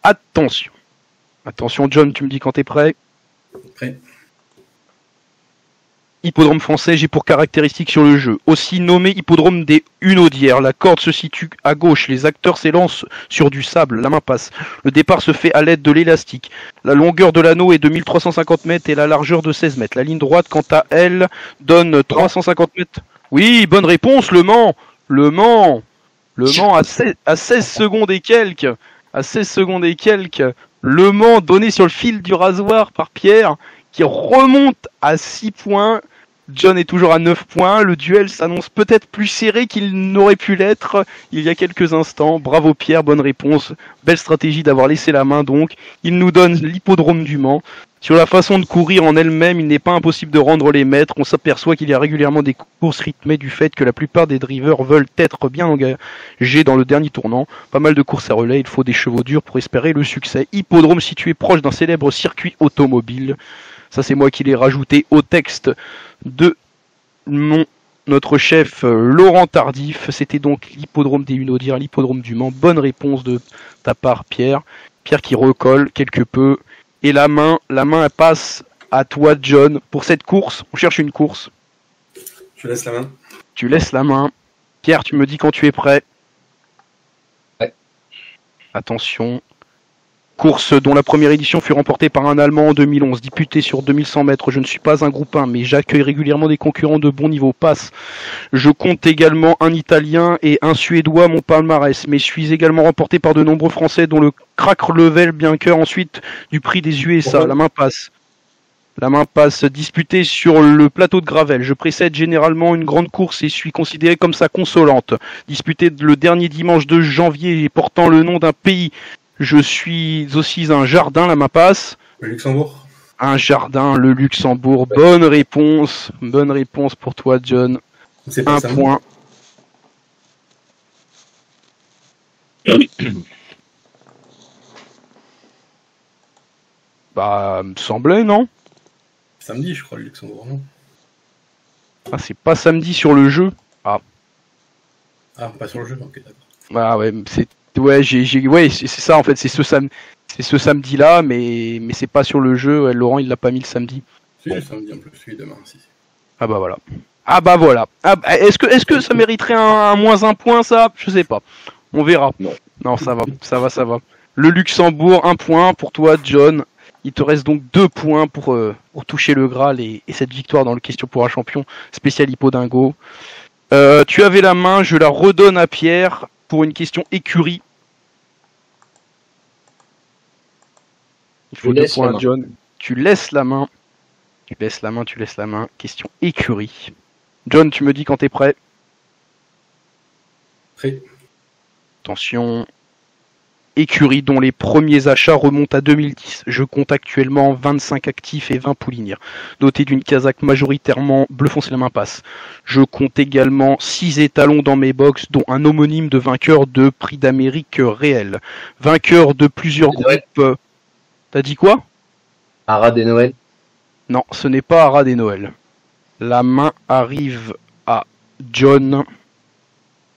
Attention. Attention, John, tu me dis quand t'es prêt. Prêt. Hippodrome français, j'ai pour caractéristique sur le jeu. Aussi nommé hippodrome des Hunaudières. La corde se situe à gauche. Les acteurs s'élancent sur du sable. La main passe. Le départ se fait à l'aide de l'élastique. La longueur de l'anneau est de 1350 mètres et la largeur de 16 mètres. La ligne droite, quant à elle, donne 350 mètres. Oui, bonne réponse, Le Mans. Le Mans à 16 secondes et quelques. À 16 secondes et quelques. Le Mans donné sur le fil du rasoir par Pierre, qui remonte à 6 points. John est toujours à 9 points. Le duel s'annonce peut-être plus serré qu'il n'aurait pu l'être il y a quelques instants. Bravo Pierre, bonne réponse. Belle stratégie d'avoir laissé la main donc. Il nous donne l'hippodrome du Mans. Sur la façon de courir en elle-même, il n'est pas impossible de rendre les maîtres. On s'aperçoit qu'il y a régulièrement des courses rythmées du fait que la plupart des drivers veulent être bien engagés dans le dernier tournant. Pas mal de courses à relais, il faut des chevaux durs pour espérer le succès. Hippodrome situé proche d'un célèbre circuit automobile. Ça c'est moi qui l'ai rajouté au texte de notre chef Laurent Tardif. C'était donc l'hippodrome des Hunaudières, l'hippodrome du Mans. Bonne réponse de ta part Pierre. Pierre qui recolle quelque peu. Et la main elle passe à toi John. Pour cette course, on cherche une course. Je laisse la main. Tu laisses la main. Pierre, tu me dis quand tu es prêt. Ouais. Attention. Course dont la première édition fut remportée par un Allemand en 2011, disputé sur 2100 mètres. Je ne suis pas un groupe 1, mais j'accueille régulièrement des concurrents de bon niveau. Passe. Je compte également un Italien et un Suédois à mon palmarès, mais je suis également remporté par de nombreux Français, dont le Crack Level, bien que ensuite du prix des USA. La main passe. La main passe, disputée sur le plateau de Gravel. Je précède généralement une grande course et suis considéré comme sa consolante. Disputée le dernier dimanche de janvier et portant le nom d'un pays. Je suis aussi un jardin, la main passe. Le Luxembourg. Un jardin, le Luxembourg. Bonne réponse pour toi, John. C'est pas Un ça. point. Bah, me semblait, non? Samedi, je crois, le Luxembourg, non? Ah, c'est pas samedi sur le jeu. Ah, pas sur le jeu, ok, d'accord. Ah ouais, c'est c'est ça en fait, c'est ce samedi-là, mais c'est pas sur le jeu. Ouais, Laurent, il l'a pas mis le samedi. Si, le samedi en plus, celui demain, si. Ah bah voilà. Est-ce que ça mériterait un moins un point, ça? Je sais pas. On verra. Non, ça va. Le Luxembourg, 1 point pour toi, John. Il te reste donc 2 points pour toucher le Graal et cette victoire dans le question pour un champion spécial Hippodingo. Tu avais la main, je la redonne à Pierre pour une question écurie. Il faut 2 points à John. Tu laisses la main. Tu laisses la main. Question écurie. John, tu me dis quand t'es prêt. Prêt. Attention. Écurie dont les premiers achats remontent à 2010. Je compte actuellement 25 actifs et 20 poulinières. Doté d'une casaque majoritairement bleu foncé, la main passe. Je compte également 6 étalons dans mes box, dont un homonyme de vainqueur de prix d'Amérique réel. Vainqueur de plusieurs groupes. T'as dit quoi? Ara des Noël. Non, ce n'est pas Ara des Noël. La main arrive à John.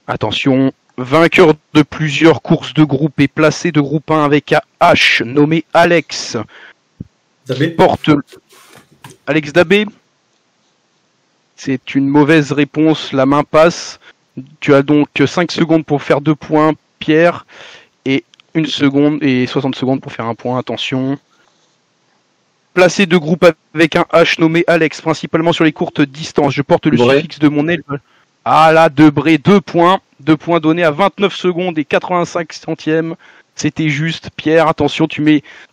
Attention. Vainqueur de plusieurs courses de groupe et placé de groupe 1 avec un H nommé Alex. Dabé. Porte Alex Dabé. C'est une mauvaise réponse, la main passe. Tu as donc 5 secondes pour faire 2 points, Pierre, et 1 seconde et 60 secondes pour faire 1 point, attention. Placé de groupe avec un H nommé Alex, principalement sur les courtes distances. Je porte le suffixe de mon aile. Ah là, Debré, 2 points. 2 points donnés à 29 secondes et 85 centièmes. C'était juste. Pierre, attention, tu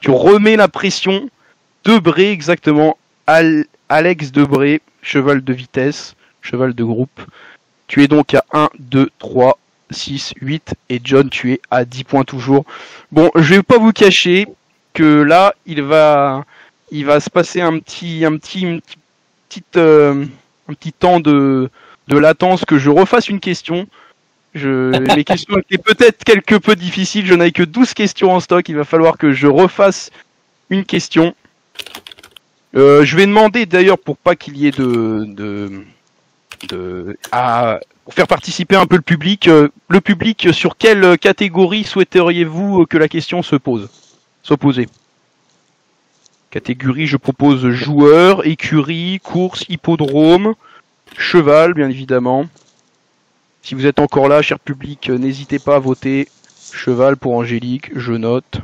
remets la pression. Debré, exactement. Alex Debré, cheval de vitesse, cheval de groupe. Tu es donc à 1, 2, 3, 6, 8. Et John, tu es à 10 points toujours. Bon, je vais pas vous cacher que là, il va se passer un petit temps de latence, que je refasse une question. Les questions étaient peut-être quelque peu difficiles, je n'avais que 12 questions en stock, il va falloir que je refasse une question. Je vais demander d'ailleurs, pour pas qu'il y ait pour faire participer un peu le public, sur quelle catégorie souhaiteriez-vous que la question soit posée? Catégorie, je propose joueur, écurie, course, hippodrome, cheval, bien évidemment. Si vous êtes encore là, cher public, n'hésitez pas à voter. Cheval pour Angélique, je note.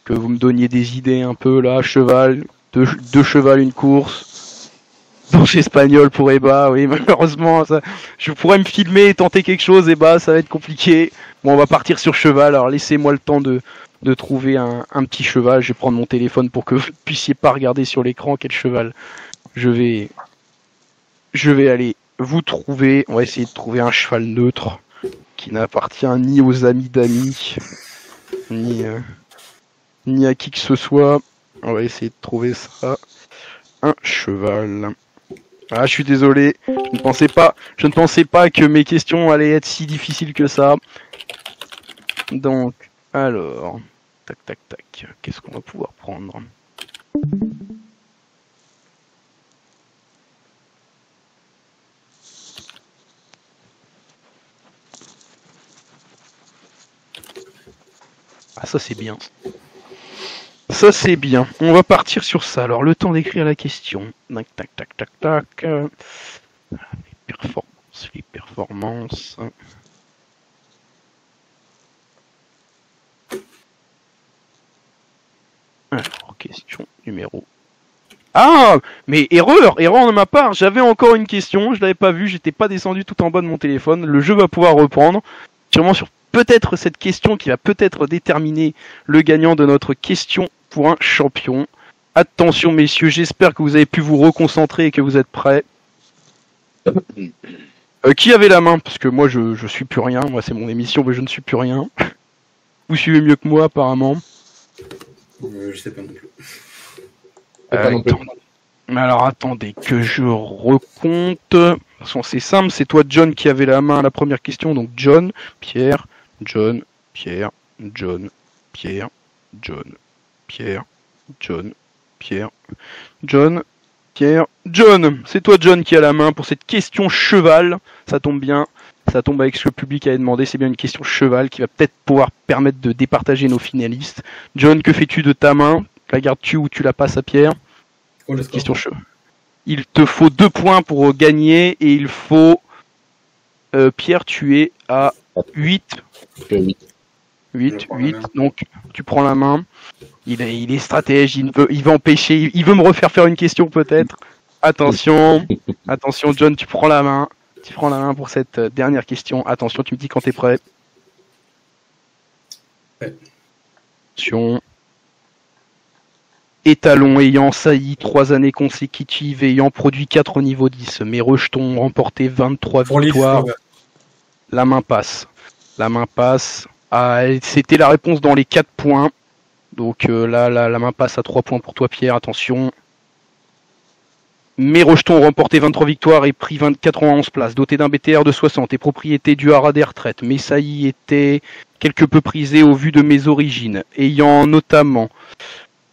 Que vous me donniez des idées un peu là. Cheval, deux cheval, une course. Danse espagnole pour Eba, oui, malheureusement, je pourrais me filmer et tenter quelque chose, Eba, ça va être compliqué. Bon, on va partir sur cheval, alors laissez-moi le temps de de trouver un petit cheval. Je vais prendre mon téléphone pour que vous ne puissiez pas regarder sur l'écran quel cheval je vais aller vous trouver. On va essayer de trouver un cheval neutre qui n'appartient ni aux amis d'amis, ni à qui que ce soit. On va essayer de trouver ça. Un cheval. Ah, je suis désolé. Je ne pensais pas que mes questions allaient être si difficiles que ça. Donc, alors, tac, tac, tac. Qu'est-ce qu'on va pouvoir prendre? Ah, ça c'est bien. Ça c'est bien. On va partir sur ça. Alors, le temps d'écrire la question. Tac, tac, tac, tac, tac. Les performances. Alors, question numéro. Ah, mais erreur de ma part. J'avais encore une question, je l'avais pas vue, j'étais pas descendu tout en bas de mon téléphone. Le jeu va pouvoir reprendre. Sûrement sur peut-être cette question qui va peut-être déterminer le gagnant de notre question pour un champion. Attention messieurs, j'espère que vous avez pu vous reconcentrer et que vous êtes prêts. Qui avait la main? Parce que moi je suis plus rien, moi c'est mon émission mais je ne suis plus rien. Vous suivez mieux que moi apparemment. Je sais pas non plus. Mais alors attendez que je recompte. De toute façon c'est simple, c'est toi John qui avait la main à la première question, donc John, Pierre, John, Pierre, John, Pierre, John, Pierre, John, Pierre, John, Pierre, John. C'est toi John qui a la main pour cette question cheval. Ça tombe bien, ça tombe avec ce que le public avait demandé. C'est bien une question cheval qui va peut-être pouvoir permettre de départager nos finalistes. John, que fais-tu de ta main? La gardes-tu ou tu la passes à Pierre? Question cheval. Il te faut 2 points pour gagner et il faut... Pierre, tu es à 8. 8, donc tu prends la main. Il est stratège, il veut empêcher, il veut me refaire faire une question peut-être. Attention, attention John, tu prends la main. Tu prends la main pour cette dernière question. Attention, tu me dis quand t'es prêt. Ouais. Attention. Étalon ayant sailli 3 années consécutives, ayant produit 4 au niveau 10, mais rejetons ont remporté 23 victoires. La main passe. La main passe. Ah, c'était la réponse dans les 4 points. Donc là, la main passe à 3 points pour toi, Pierre. Attention. Mes rejetons ont remporté 23 victoires et pris 91 places. Doté d'un BTR de 60 et propriété du haras des retraites. Mes saillies étaient quelque peu prisées au vu de mes origines. Ayant notamment...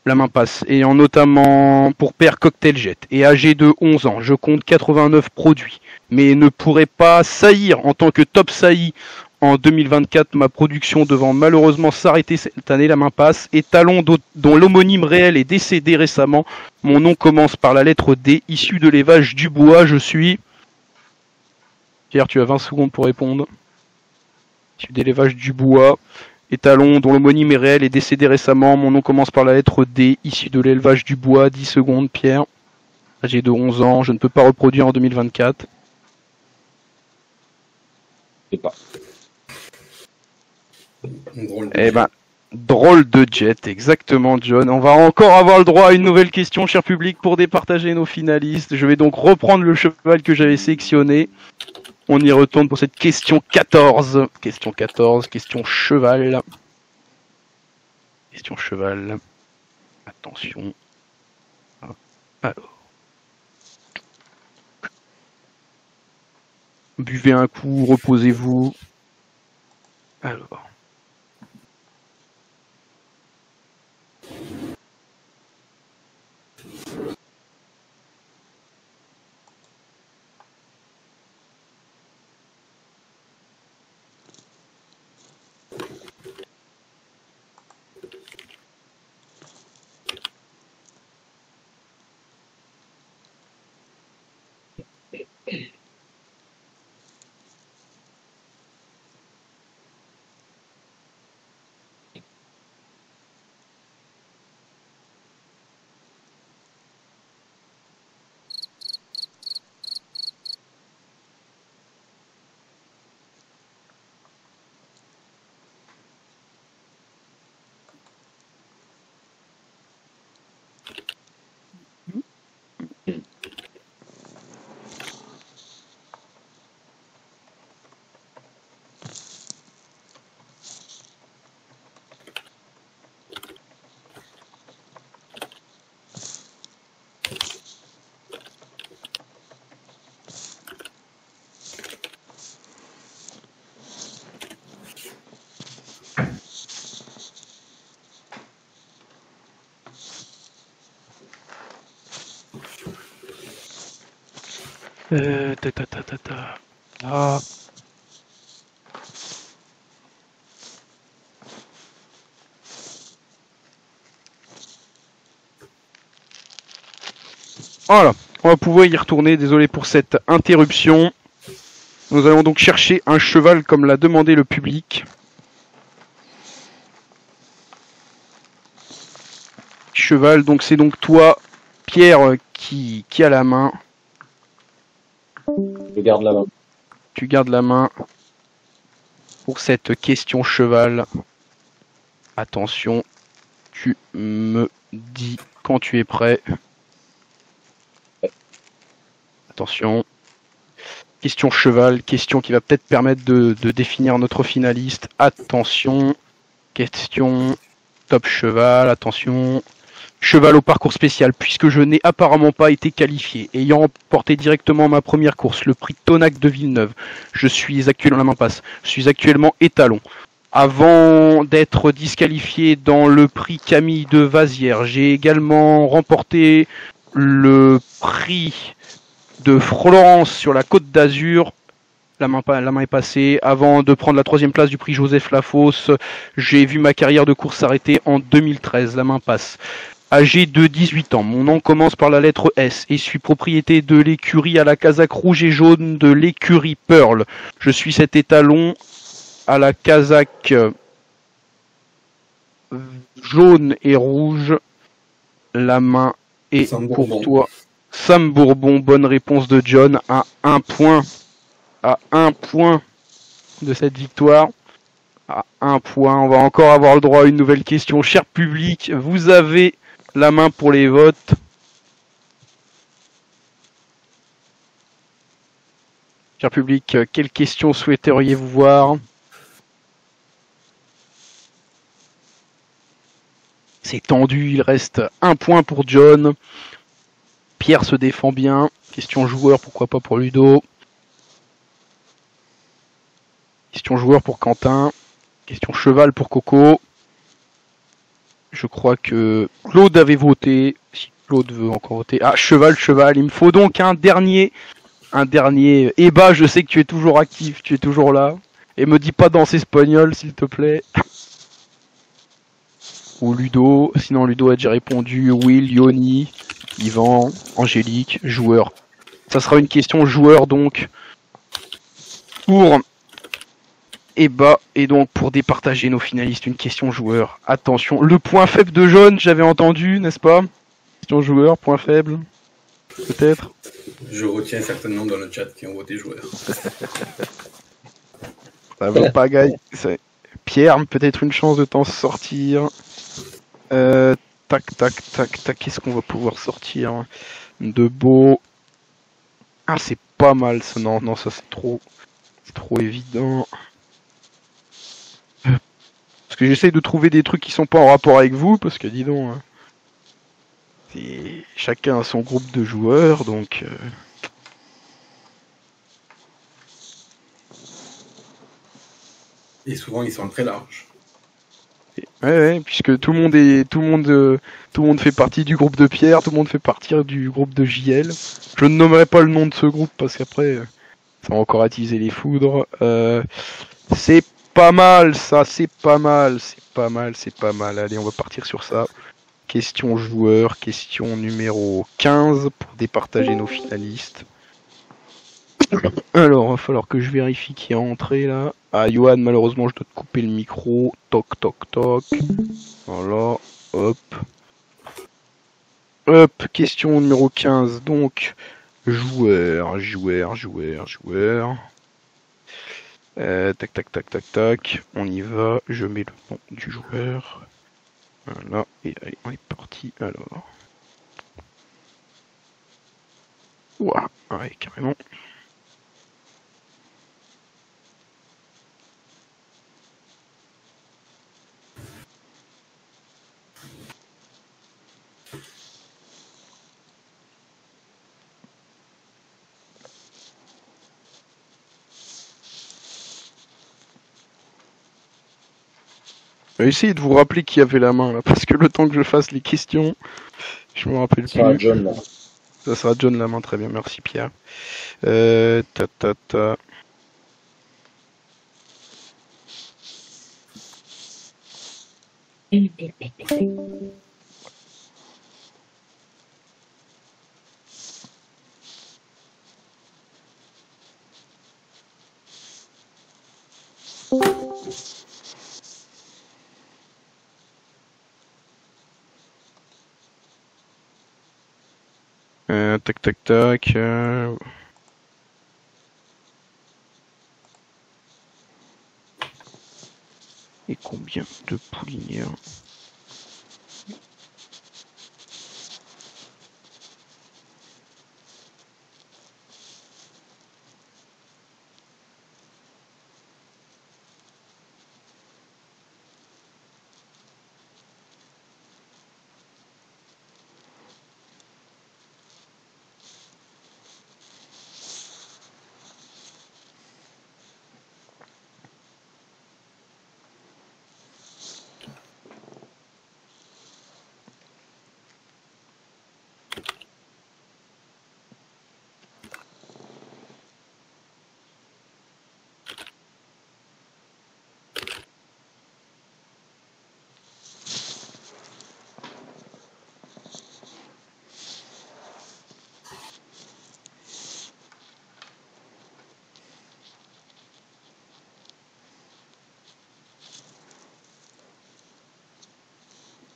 La main passe. Ayant notamment pour père Cocktail Jet et âgé de 11 ans, je compte 89 produits, mais ne pourrais pas saillir en tant que top saillie en 2024, ma production devant malheureusement s'arrêter cette année. La main passe. Étalon dont l'homonyme réel est décédé récemment. Mon nom commence par la lettre D, issu de l'élevage du bois. Je suis... Pierre, tu as 20 secondes pour répondre. Issu de l'élevage du bois. Étalon dont l'homonyme est réel est décédé récemment. Mon nom commence par la lettre D, issu de l'élevage du bois. 10 secondes, Pierre. Âgé de 11 ans, je ne peux pas reproduire en 2024. Je sais pas. Drôle de jet, exactement, John. On va encore avoir le droit à une nouvelle question, cher public, pour départager nos finalistes. Je vais donc reprendre le cheval que j'avais sélectionné. On y retourne pour cette question 14. Question 14, question cheval. Question cheval. Attention. Alors. Buvez un coup, reposez-vous. Alors. Ta, ta, ta, ta, ta. Ah. Voilà, on va pouvoir y retourner, désolé pour cette interruption. Nous allons donc chercher un cheval comme l'a demandé le public. Cheval, donc c'est donc toi, Pierre, qui a la main. Je garde la main. Tu gardes la main pour cette question cheval. Attention, tu me dis quand tu es prêt. Attention. Question cheval, question qui va peut-être permettre de définir notre finaliste. Attention. Question top cheval, attention. Cheval au parcours spécial, puisque je n'ai apparemment pas été qualifié. Ayant remporté directement ma première course, le prix Tonac de Villeneuve. Je suis actuellement, la main passe, je suis actuellement étalon. Avant d'être disqualifié dans le prix Camille de Vazières, j'ai également remporté le prix de Florence sur la Côte d'Azur. La main est passée. Avant de prendre la 3e place du prix Joseph Lafosse, j'ai vu ma carrière de course s'arrêter en 2013. La main passe. Âgé de 18 ans, mon nom commence par la lettre S et suis propriété de l'écurie à la casaque rouge et jaune de l'écurie Pearl. Je suis cet étalon à la casaque jaune et rouge. La main est pour toi. Sam Bourbon, bonne réponse de John à 1 point. À 1 point de cette victoire. À 1 point. On va encore avoir le droit à une nouvelle question. Cher public, vous avez la main pour les votes. Cher public, quelles questions souhaiteriez-vous voir? C'est tendu, il reste 1 point pour John. Pierre se défend bien. Question joueur, pourquoi pas pour Ludo. Question joueur pour Quentin. Question cheval pour Coco. Je crois que Claude avait voté. Si Claude veut encore voter. Ah, cheval. Il me faut donc un dernier. Eba, je sais que tu es toujours actif, tu es toujours là. Et me dis pas danser espagnol, s'il te plaît. Ou Ludo. Sinon, Ludo a déjà répondu. Will, Yoni, Yvan, Angélique, joueur. Ça sera une question joueur donc. Pour Eba, et donc pour départager nos finalistes, une question joueur. Attention, le point faible de jaune, j'avais entendu, n'est-ce pas? Question joueur, point faible, peut-être. Je retiens certainement dans le chat qui ont voté joueur. Ça va pas gagner. Pierre, peut-être une chance de t'en sortir. Tac, qu'est-ce qu'on va pouvoir sortir de beau? Ah, c'est pas mal ça, non, ça c'est trop évident. Parce que j'essaye de trouver des trucs qui sont pas en rapport avec vous, parce que dis donc, chacun a son groupe de joueurs, donc... Et souvent ils sont très larges. Ouais, puisque tout le monde fait partie du groupe de Pierre, tout le monde fait partie du groupe de JL. Je ne nommerai pas le nom de ce groupe, parce qu'après, ça va encore attiser les foudres. C'est pas mal, ça, c'est pas mal. Allez, on va partir sur ça. Question joueur, question numéro 15 pour départager nos finalistes. Alors, il va falloir que je vérifie qui est entré là. Ah, Johan, malheureusement, je dois te couper le micro. Toc. Voilà, hop. Question numéro 15. Donc, joueur. Tac. On y va. Je mets le nom du joueur. Voilà. Et allez, on est parti. Alors. Ouah, ouais, carrément. Essayez de vous rappeler qui avait la main là, parce que le temps que je fasse les questions, je me rappelle plus. John, là. Ça sera John la main, très bien, merci Pierre. Ta ta ta. Tac tac tac. Et combien de poulinières?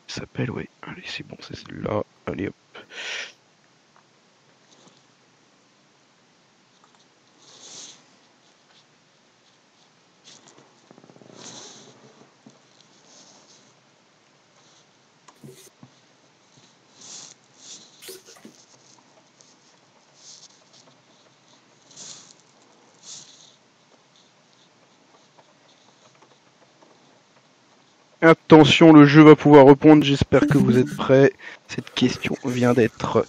S'appelle, ouais. Allez, c'est bon, c'est celle-là. Allez, hop. Attention, le jeu va pouvoir répondre, j'espère que vous êtes prêts. Cette question vient d'être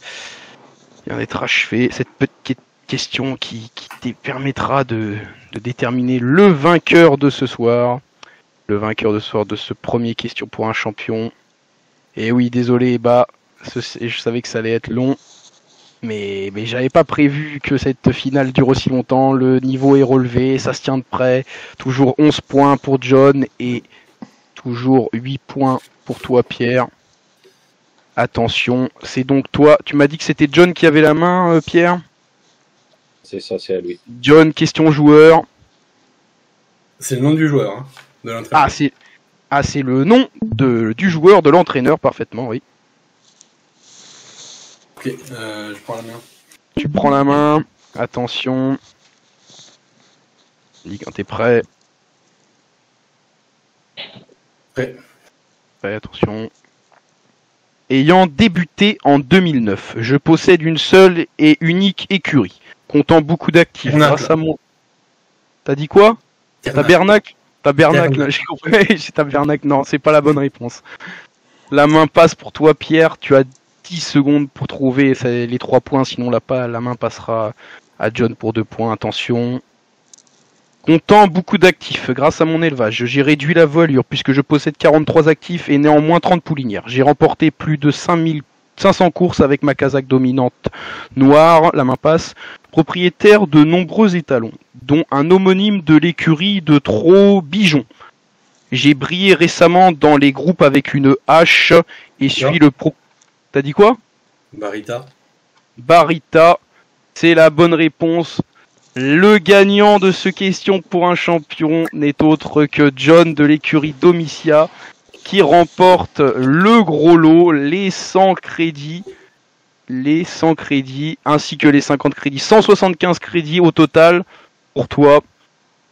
achevée. Cette petite question qui te permettra de déterminer le vainqueur de ce soir. Le vainqueur de ce soir de ce premier question pour un champion. Et oui, désolé, je savais que ça allait être long. Mais j'avais pas prévu que cette finale dure aussi longtemps. Le niveau est relevé, ça se tient de près. Toujours 11 points pour John et toujours 8 points pour toi, Pierre. Attention, c'est donc toi. Tu m'as dit que c'était John qui avait la main, Pierre? C'est ça, c'est à lui. John, question joueur. C'est le nom du joueur, hein, de l'entraîneur. C'est le nom du joueur, de l'entraîneur, parfaitement, oui. Ok, je prends la main. Tu prends la main. Attention. Dis quand t'es prêt. Prêt. Prêt, attention. Ayant débuté en 2009, je possède une seule et unique écurie, comptant beaucoup d'actifs. Grâce à mon... T'as dit quoi? Tabernacle. Tabernacle, j'ai compris. C'est Tabernacle. Non, c'est pas la bonne réponse. La main passe pour toi, Pierre. Tu as 10 secondes pour trouver les 3 points, sinon la main passera à John pour 2 points. Attention. Comptant beaucoup d'actifs, grâce à mon élevage, j'ai réduit la voilure puisque je possède 43 actifs et néanmoins 30 poulinières. J'ai remporté plus de 500 courses avec ma casaque dominante noire, la main passe, propriétaire de nombreux étalons, dont un homonyme de l'écurie de Trot-Bijon. J'ai brillé récemment dans les groupes avec une hache et suis le pro... T'as dit quoi? Barita. Barita, c'est la bonne réponse. Le gagnant de ce question pour un champion n'est autre que John de l'écurie Domitia qui remporte le gros lot, les 100 crédits, ainsi que les 50 crédits, 175 crédits au total pour toi.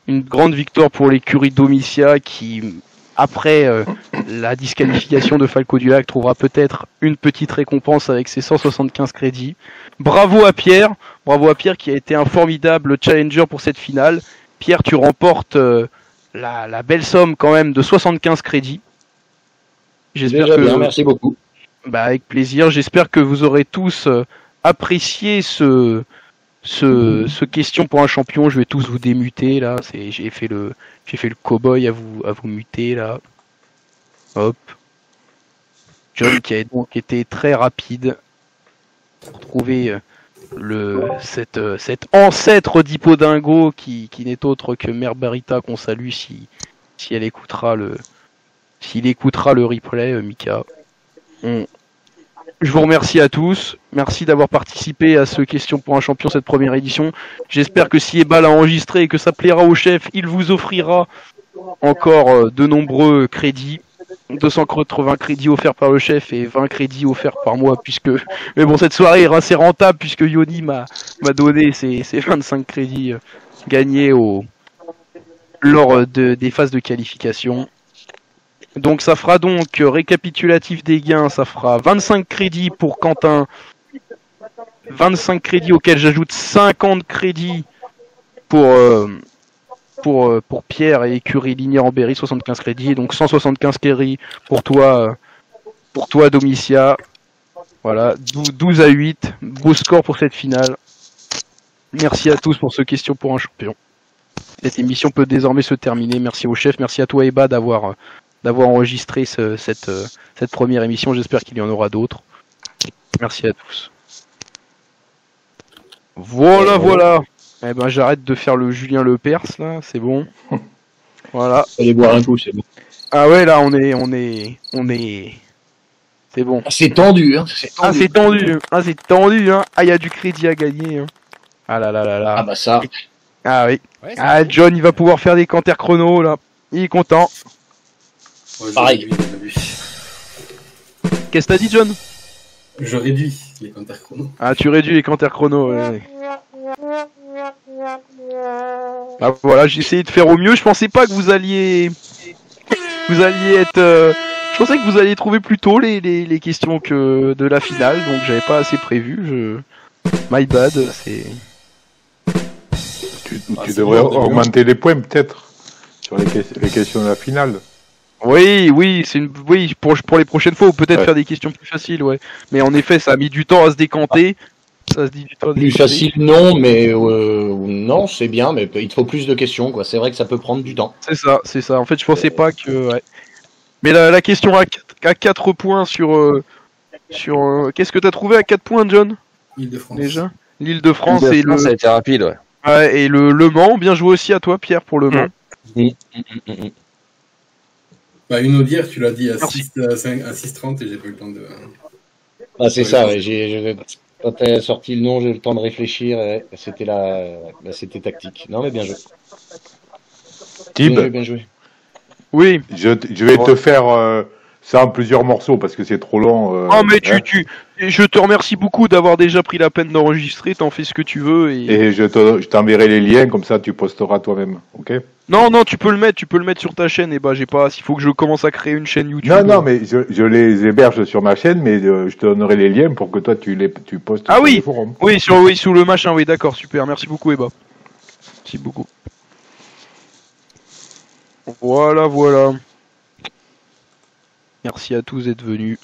Une grande victoire pour l'écurie Domitia qui, après la disqualification de Falco du Lac, trouvera peut-être une petite récompense avec ses 175 crédits. Bravo à Pierre qui a été un formidable challenger pour cette finale. Pierre, tu remportes la belle somme quand même de 75 crédits. J'espère que... bien, merci beaucoup. Avec plaisir, j'espère que vous aurez tous apprécié ce question pour un champion. Je vais tous vous démuter là. J'ai fait le cow-boy à vous muter là. Hop. John qui a donc été très rapide. retrouver cet ancêtre d'Hippodingo qui n'est autre que Mère Barita, qu'on salue si elle écoutera s'il écoutera le replay, Mika. Je vous remercie à tous. Merci d'avoir participé à ce Question pour un champion, cette première édition. J'espère que si Eba l'a enregistré et que ça plaira au chef, il vous offrira encore de nombreux crédits. 280 crédits offerts par le chef et 20 crédits offerts par moi, puisque... Mais bon, cette soirée est assez rentable puisque Yoni m'a donné ces 25 crédits gagnés lors des phases de qualification. Donc ça fera donc récapitulatif des gains, ça fera 25 crédits pour Quentin, 25 crédits auxquels j'ajoute 50 crédits pour Pierre et Écurie Lignère en Berry, 75 crédits, donc 175 crédits pour toi Domitia. Voilà, 12 à 8, beau score pour cette finale. Merci à tous pour ce Question pour un champion. Cette émission peut désormais se terminer. Merci au chef, merci à toi Eba d'avoir enregistré cette première émission. J'espère qu'il y en aura d'autres. Merci à tous. Voilà. Eh ben, j'arrête de faire le Julien Lepers, là, c'est bon. Voilà. Allez boire un coup, c'est bon. Ah ouais, là, on est... C'est bon. C'est tendu, hein. C'est tendu, hein. Ah, il y a du crédit à gagner, hein. Ah là là là là. Ah bah ça. Ah oui. Ouais, Ah, John, il va pouvoir faire des canters chrono, là. Il est content. Ouais, Pareil. Qu'est-ce que t'as dit, John? Je réduis les compteurs chrono. Ah, tu réduis les canters chrono, ouais. Ah voilà, j'ai essayé de faire au mieux. Je pensais pas que vous alliez être. Je pensais que vous alliez trouver plus tôt les questions que de la finale, donc j'avais pas assez prévu. My bad, c'est. Tu devrais augmenter les points peut-être sur les questions de la finale. Oui, pour les prochaines fois, ou peut-être Ouais. faire des questions plus faciles, ouais. Mais en effet, ça a mis du temps à se décanter. Ça se dit du temps à se Plus décanter. facile, non, mais non, c'est bien, mais il te faut plus de questions, quoi. C'est vrai que ça peut prendre du temps. C'est ça. En fait, je pensais pas que. Ouais. Mais la question à 4 points sur. Qu'est-ce que t'as trouvé à 4 points, John? Île-de-France. Déjà L'Île-de-France L'Île et de France, ça a été rapide, ouais. ouais, et le Mans. Bien joué aussi à toi, Pierre, pour le Mans. Bah, une audière, tu l'as dit à Merci. 6h30 et j'ai pas eu le temps de. Ah, c'est ça, ouais. Quand t'as sorti le nom, j'ai eu le temps de réfléchir. C'était c'était tactique. Non, mais bien joué. Tib, Bien joué. Oui. je vais te faire ça en plusieurs morceaux parce que c'est trop long. Oh, mais hein. je te remercie beaucoup d'avoir déjà pris la peine d'enregistrer. T'en fais ce que tu veux. Et je t'enverrai les liens, comme ça tu posteras toi-même, ok? Non, tu peux le mettre sur ta chaîne. Et bah, j'ai pas. Il faut que je commence à créer une chaîne YouTube. Non, mais je les héberge sur ma chaîne, mais je te donnerai les liens pour que toi tu postes Ah sur oui. le forum. Oui, sous le machin. Oui, d'accord, super. Merci beaucoup, Eba. Merci beaucoup. Voilà. Merci à tous d'être venus.